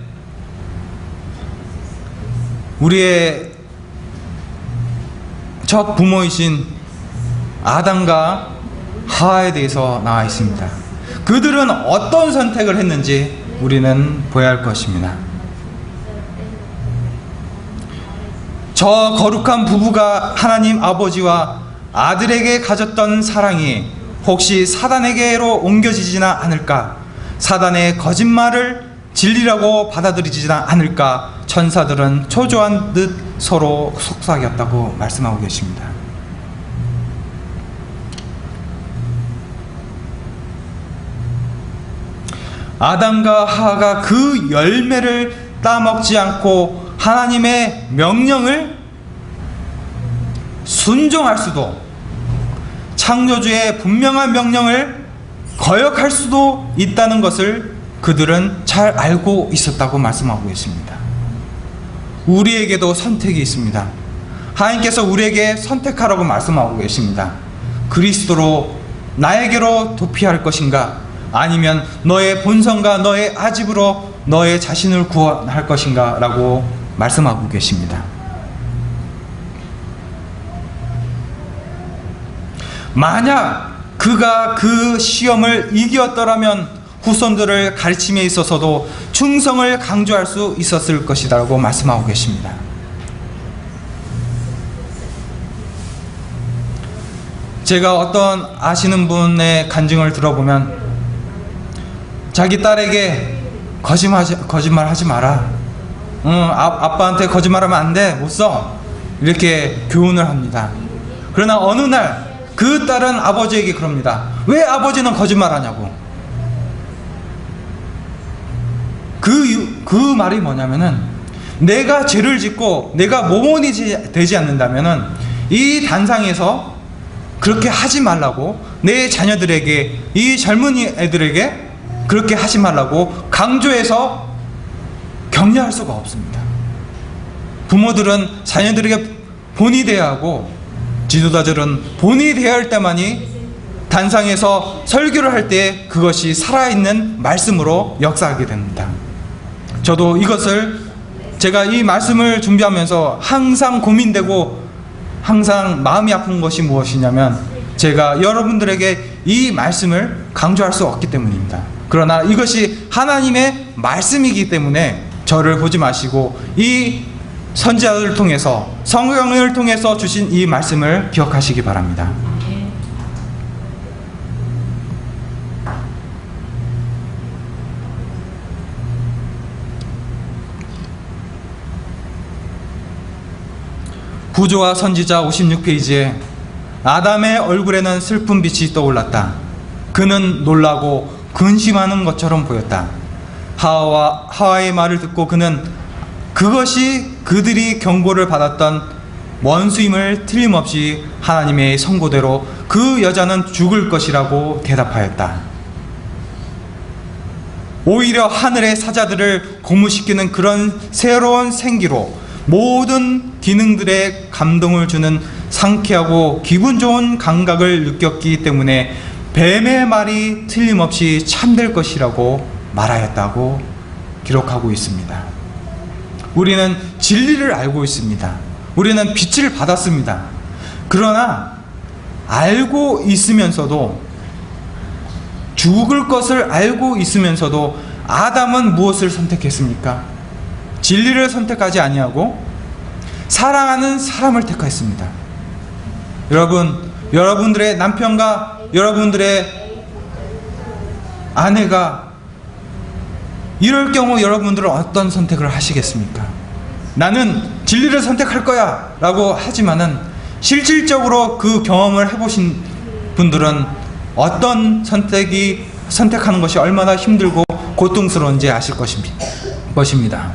우리의 첫 부모이신 아담과 하와에 대해서 나와 있습니다. 그들은 어떤 선택을 했는지 우리는 보아야 할 것입니다. 저 거룩한 부부가 하나님 아버지와 아들에게 가졌던 사랑이 혹시 사단에게로 옮겨지지는 않을까? 사단의 거짓말을 진리라고 받아들이지는 않을까? 천사들은 초조한 듯 서로 속삭였다고 말씀하고 계십니다. 아담과 하와가 그 열매를 따먹지 않고 하나님의 명령을 순종할 수도, 창조주의 분명한 명령을 거역할 수도 있다는 것을 그들은 잘 알고 있었다고 말씀하고 있습니다. 우리에게도 선택이 있습니다. 하나님께서 우리에게 선택하라고 말씀하고 계십니다. 그리스도로 나에게로 도피할 것인가? 아니면 너의 본성과 너의 아집으로 너의 자신을 구원할 것인가? 라고 말씀하고 계십니다. 만약 그가 그 시험을 이겼더라면 후손들을 가르침에 있어서도 충성을 강조할 수 있었을 것이라고 말씀하고 계십니다. 제가 어떤 아시는 분의 간증을 들어보면 자기 딸에게 거짓말하지 마라. 아빠한테 거짓말하면 안 돼. 못 써. 이렇게 교훈을 합니다. 그러나 어느 날 그 딸은 아버지에게 그럽니다. 왜 아버지는 거짓말하냐고. 그 말이 뭐냐면은 내가 죄를 짓고 내가 모범이 되지 않는다면은 이 단상에서 그렇게 하지 말라고, 내 자녀들에게, 이 젊은이 애들에게 그렇게 하지 말라고 강조해서 격려할 수가 없습니다. 부모들은 자녀들에게 본이 되어야 하고, 지도자들은 본이 되어야 할 때만이 단상에서 설교를 할 때 그것이 살아있는 말씀으로 역사하게 됩니다. 저도 이것을, 제가 이 말씀을 준비하면서 항상 고민되고 항상 마음이 아픈 것이 무엇이냐면, 제가 여러분들에게 이 말씀을 강조할 수 없기 때문입니다. 그러나 이것이 하나님의 말씀이기 때문에 저를 보지 마시고 이 선지자들을 통해서, 성경을 통해서 주신 이 말씀을 기억하시기 바랍니다. 구조와 선지자 56페이지에 아담의 얼굴에는 슬픈 빛이 떠올랐다. 그는 놀라고 근심하는 것처럼 보였다. 하와의 말을 듣고 그는 그것이 그들이 경고를 받았던 원수임을 틀림없이 하나님의 선고대로 그 여자는 죽을 것이라고 대답하였다. 오히려 하늘의 사자들을 고무시키는 그런 새로운 생기로 모든 기능들에 감동을 주는 상쾌하고 기분 좋은 감각을 느꼈기 때문에 뱀의 말이 틀림없이 참될 것이라고 말하였다고 기록하고 있습니다. 우리는 진리를 알고 있습니다. 우리는 빛을 받았습니다. 그러나 알고 있으면서도, 죽을 것을 알고 있으면서도 아담은 무엇을 선택했습니까? 진리를 선택하지 아니하고 사랑하는 사람을 택했습니다. 여러분, 여러분들의 남편과 여러분들의 아내가 이럴 경우 여러분들은 어떤 선택을 하시겠습니까? 나는 진리를 선택할 거야 라고 하지만은 실질적으로 그 경험을 해보신 분들은 어떤 선택하는 것이 얼마나 힘들고 고통스러운지 아실 것입니다.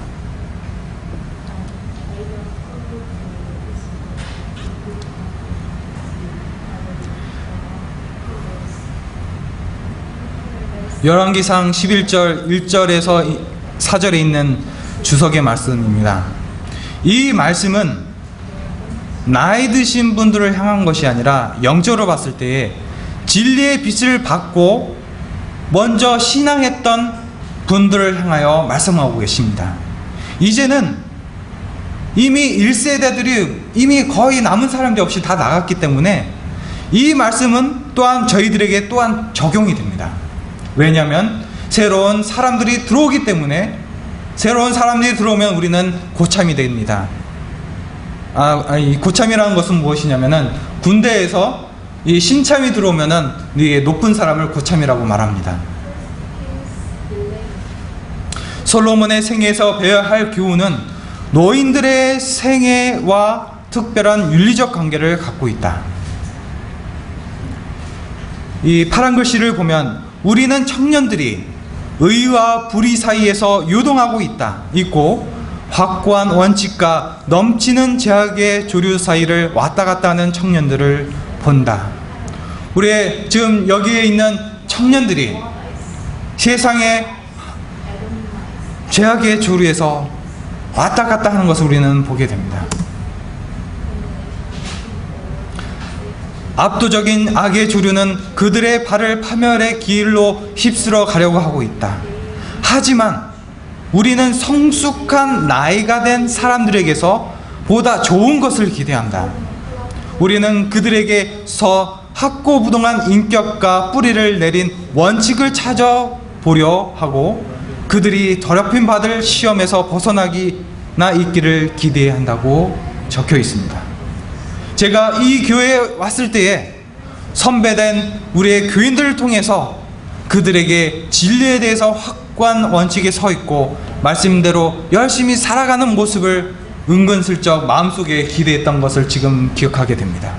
열왕기상 11절 1절에서 4절에 있는 주석의 말씀입니다. 이 말씀은 나이 드신 분들을 향한 것이 아니라 영적으로 봤을 때에 진리의 빛을 받고 먼저 신앙했던 분들을 향하여 말씀하고 계십니다. 이제는 이미 1세대들이 이미 거의 남은 사람들이 없이 다 나갔기 때문에 이 말씀은 또한 저희들에게 또한 적용이 됩니다. 왜냐하면 새로운 사람들이 들어오기 때문에, 새로운 사람들이 들어오면 우리는 고참이 됩니다. 이 고참이라는 것은 무엇이냐면은 군대에서 이 신참이 들어오면은 이 높은 사람을 고참이라고 말합니다. 솔로몬의 생애에서 배워야 할 교훈은 노인들의 생애와 특별한 윤리적 관계를 갖고 있다. 이 파란 글씨를 보면 우리는 청년들이 의와 불의 사이에서 요동하고 있고 확고한 원칙과 넘치는 제약의 조류 사이를 왔다 갔다 하는 청년들을 본다. 우리 지금 여기에 있는 청년들이 세상의 제약의 조류에서 왔다 갔다 하는 것을 우리는 보게 됩니다. 압도적인 악의 조류는 그들의 발을 파멸의 길로 휩쓸어 가려고 하고 있다. 하지만 우리는 성숙한 나이가 된 사람들에게서 보다 좋은 것을 기대한다. 우리는 그들에게서 학고부동한 인격과 뿌리를 내린 원칙을 찾아보려 하고 그들이 더럽힘 받을 시험에서 벗어나기나 있기를 기대한다고 적혀 있습니다. 제가 이 교회에 왔을 때에 선배된 우리의 교인들을 통해서 그들에게 진리에 대해서 확고한 원칙에 서 있고 말씀대로 열심히 살아가는 모습을 은근슬쩍 마음속에 기대했던 것을 지금 기억하게 됩니다.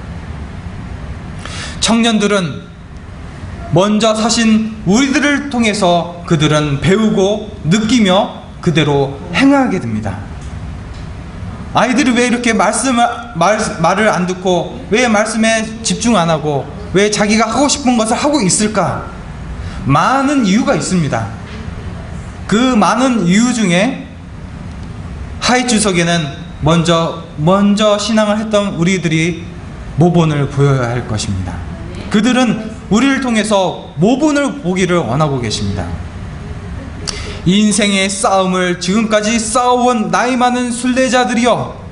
청년들은 먼저 사신 우리들을 통해서 그들은 배우고 느끼며 그대로 행하게 됩니다. 아이들이 왜 이렇게 말을 안 듣고 왜 말씀에 집중 안 하고 왜 자기가 하고 싶은 것을 하고 있을까? 많은 이유가 있습니다. 그 많은 이유 중에 하이주석에는 먼저 신앙을 했던 우리들이 모본을 보여야 할 것입니다. 그들은 우리를 통해서 모본을 보기를 원하고 계십니다. 인생의 싸움을 지금까지 싸워온 나이 많은 순례자들이여,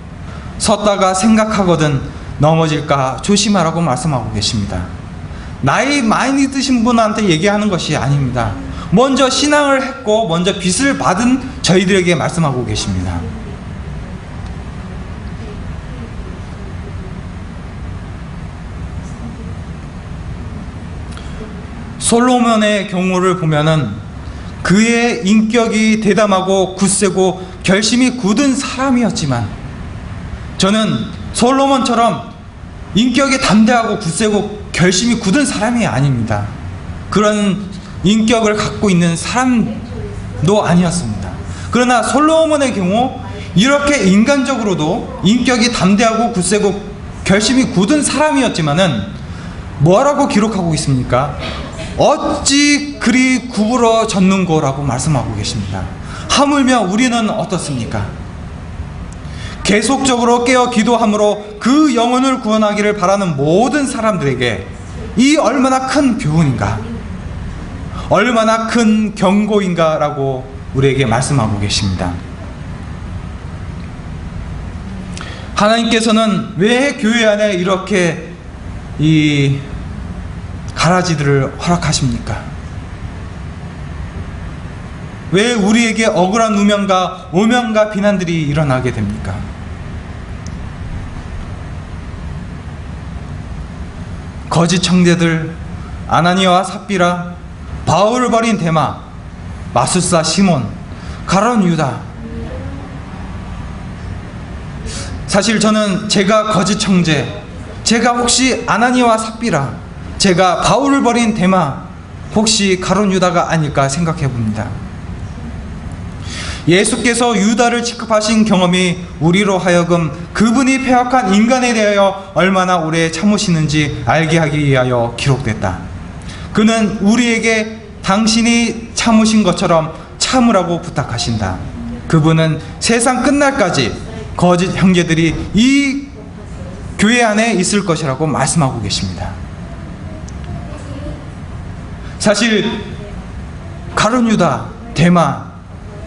섰다가 생각하거든 넘어질까 조심하라고 말씀하고 계십니다. 나이 많이 드신 분한테 얘기하는 것이 아닙니다. 먼저 신앙을 했고 먼저 빚을 받은 저희들에게 말씀하고 계십니다. 솔로몬의 경우를 보면은 그의 인격이 대담하고 굳세고 결심이 굳은 사람이었지만, 저는 솔로몬처럼 인격이 담대하고 굳세고 결심이 굳은 사람이 아닙니다. 그런 인격을 갖고 있는 사람도 아니었습니다. 그러나 솔로몬의 경우 이렇게 인간적으로도 인격이 담대하고 굳세고 결심이 굳은 사람이었지만은 뭐라고 기록하고 있습니까? 어찌 그리 구부러졌는고라고 말씀하고 계십니다. 하물며 우리는 어떻습니까? 계속적으로 깨어 기도함으로 그 영혼을 구원하기를 바라는 모든 사람들에게 이 얼마나 큰 교훈인가, 얼마나 큰 경고인가 라고 우리에게 말씀하고 계십니다. 하나님께서는 왜 교회 안에 이렇게 이 가라지들을 허락하십니까? 왜 우리에게 억울한 누명과 오명과 비난들이 일어나게 됩니까? 거짓 청대들 아나니아와 삽비라, 바울을 버린 데마, 마술사 시몬, 가룟 유다. 사실 저는 제가 거짓 청제, 제가 혹시 아나니아와 삽비라, 제가 바울을 버린 데마, 혹시 가룟 유다가 아닐까 생각해 봅니다. 예수께서 유다를 취급하신 경험이 우리로 하여금 그분이 폐역한 인간에 대하여 얼마나 오래 참으시는지 알게 하기 위하여 기록됐다. 그는 우리에게 당신이 참으신 것처럼 참으라고 부탁하신다. 그분은 세상 끝날까지 거짓 형제들이 이 교회 안에 있을 것이라고 말씀하고 계십니다. 사실 가룟 유다, 데마,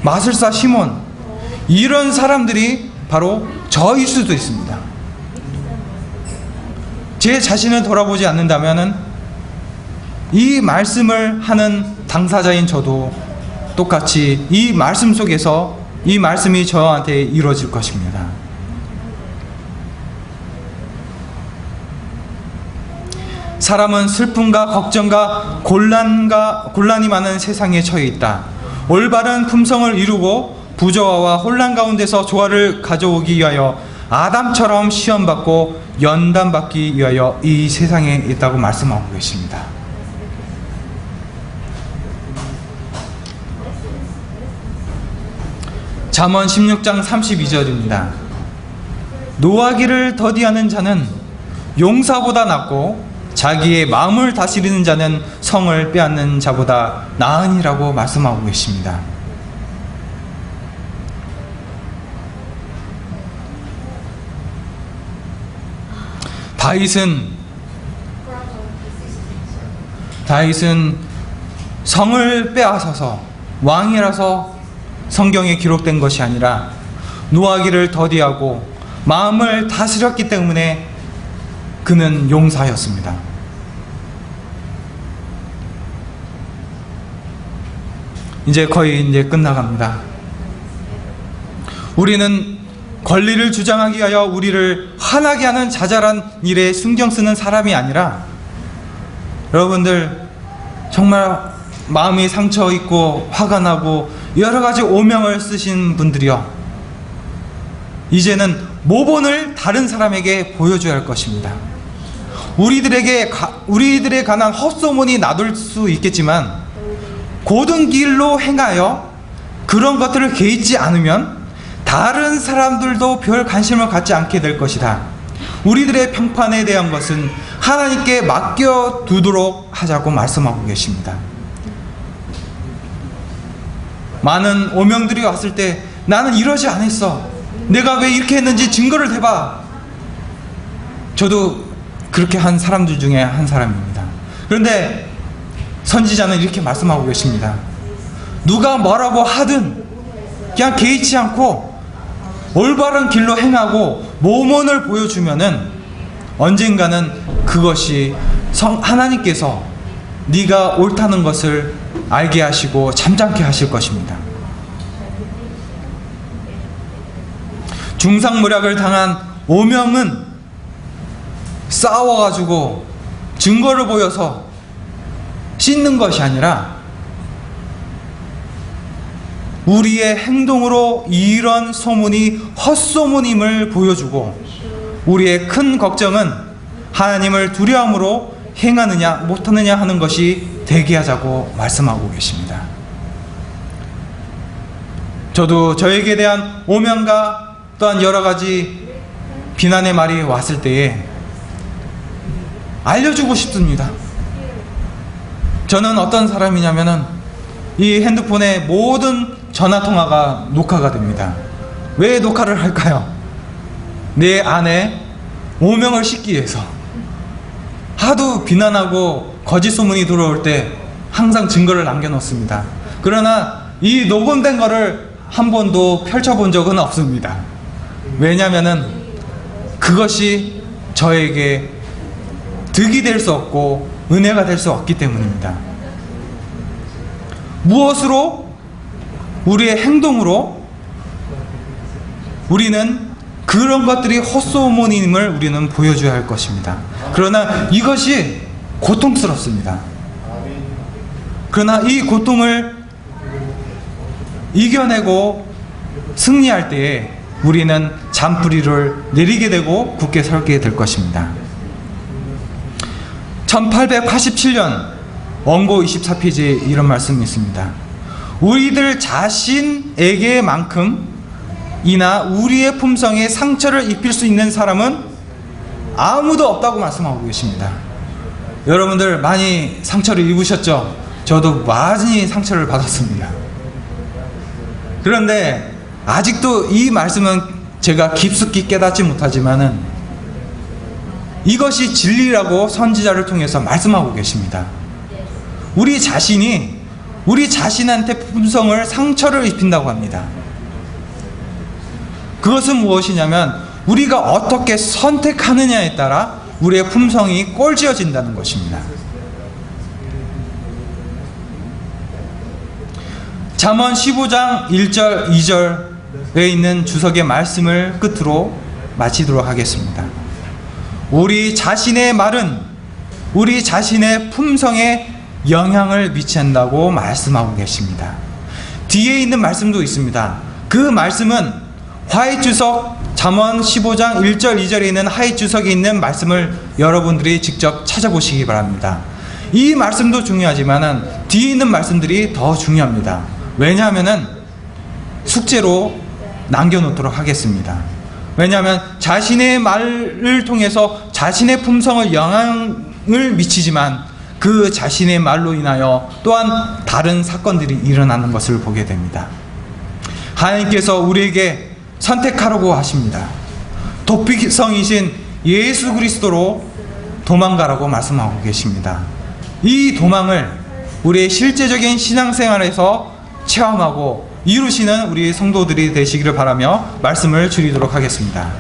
마술사 시몬, 이런 사람들이 바로 저일 수도 있습니다. 제 자신을 돌아보지 않는다면 이 말씀을 하는 당사자인 저도 똑같이 이 말씀 속에서 이 말씀이 저한테 이루어질 것입니다. 사람은 슬픔과 걱정과 곤란이 많은 세상에 처해 있다. 올바른 품성을 이루고 부조화와 혼란 가운데서 조화를 가져오기 위하여 아담처럼 시험받고 연단받기 위하여 이 세상에 있다고 말씀하고 계십니다. 잠언 16장 32절입니다. 노하기를 더디하는 자는 용사보다 낫고 자기의 마음을 다스리는 자는 성을 빼앗는 자보다 나으니라고 말씀하고 계십니다. 다윗은 다윗은 성을 빼앗아서 왕이라서 성경에 기록된 것이 아니라 노하기를 더디하고 마음을 다스렸기 때문에 그는 용사였습니다. 이제 거의 끝나갑니다. 우리는 권리를 주장하기 위하여 우리를 화나게 하는 자잘한 일에 신경 쓰는 사람이 아니라, 여러분들 정말 마음이 상처 있고 화가 나고 여러 가지 오명을 쓰신 분들이요, 이제는 모본을 다른 사람에게 보여줘야 할 것입니다. 우리들에 관한 헛소문이 나돌 수 있겠지만 고든 길로 행하여 그런 것들을 개의치 않으면 다른 사람들도 별 관심을 갖지 않게 될 것이다. 우리들의 평판에 대한 것은 하나님께 맡겨두도록 하자고 말씀하고 계십니다. 많은 오명들이 왔을 때 나는 이러지 않았어, 내가 왜 이렇게 했는지 증거를 대봐. 저도 그렇게 한 사람들 중에 한 사람입니다. 그런데 선지자는 이렇게 말씀하고 계십니다. 누가 뭐라고 하든 그냥 개의치 않고 올바른 길로 행하고 모범을 보여주면은 언젠가는 그것이 하나님께서 네가 옳다는 것을 알게 하시고 잠잠케 하실 것입니다. 중상모략을 당한 오명은 싸워가지고 증거를 보여서 씻는 것이 아니라 우리의 행동으로 이런 소문이 헛소문임을 보여주고, 우리의 큰 걱정은 하나님을 두려움으로 행하느냐 못하느냐 하는 것이 되게 하자고 말씀하고 계십니다. 저도 저에게 대한 오명과 또한 여러 가지 비난의 말이 왔을 때에 알려주고 싶습니다. 저는 어떤 사람이냐면은 이 핸드폰에 모든 전화통화가 녹화가 됩니다. 왜 녹화를 할까요? 내 안에 오명을 씻기 위해서. 하도 비난하고 거짓 소문이 들어올 때 항상 증거를 남겨놓습니다. 그러나 이 녹음된 거를 한 번도 펼쳐본 적은 없습니다. 왜냐하면은 그것이 저에게 득이 될 수 없고 은혜가 될 수 없기 때문입니다. 무엇으로? 우리의 행동으로 우리는 그런 것들이 헛소문임을 우리는 보여줘야 할 것입니다. 그러나 이것이 고통스럽습니다. 그러나 이 고통을 이겨내고 승리할 때에 우리는 잔뿌리를 내리게 되고 굳게 서게 될 것입니다. 1887년 원고 24페이지에 이런 말씀이 있습니다. 우리들 자신에게만큼이나 우리의 품성에 상처를 입힐 수 있는 사람은 아무도 없다고 말씀하고 계십니다. 여러분들 많이 상처를 입으셨죠? 저도 많이 상처를 받았습니다. 그런데 아직도 이 말씀은 제가 깊숙이 깨닫지 못하지만은 이것이 진리라고 선지자를 통해서 말씀하고 계십니다. 우리 자신이 우리 자신한테 품성을 상처를 입힌다고 합니다. 그것은 무엇이냐면 우리가 어떻게 선택하느냐에 따라 우리의 품성이 꼴지어진다는 것입니다. 잠언 15장 1절 2절에 있는 주석의 말씀을 끝으로 마치도록 하겠습니다. 우리 자신의 말은 우리 자신의 품성에 영향을 미친다고 말씀하고 계십니다. 뒤에 있는 말씀도 있습니다. 그 말씀은 화해 주석 잠언 15장 1절 2절에 있는 화해 주석에 있는 말씀을 여러분들이 직접 찾아보시기 바랍니다. 이 말씀도 중요하지만 뒤에 있는 말씀들이 더 중요합니다. 왜냐하면 숙제로 남겨놓도록 하겠습니다. 왜냐하면 자신의 말을 통해서 자신의 품성을 영향을 미치지만 그 자신의 말로 인하여 또한 다른 사건들이 일어나는 것을 보게 됩니다. 하나님께서 우리에게 선택하라고 하십니다. 도피성이신 예수 그리스도로 도망가라고 말씀하고 계십니다. 이 도망을 우리의 실제적인 신앙생활에서 체험하고 이루시는 우리 성도들이 되시기를 바라며 말씀을 줄이도록 하겠습니다.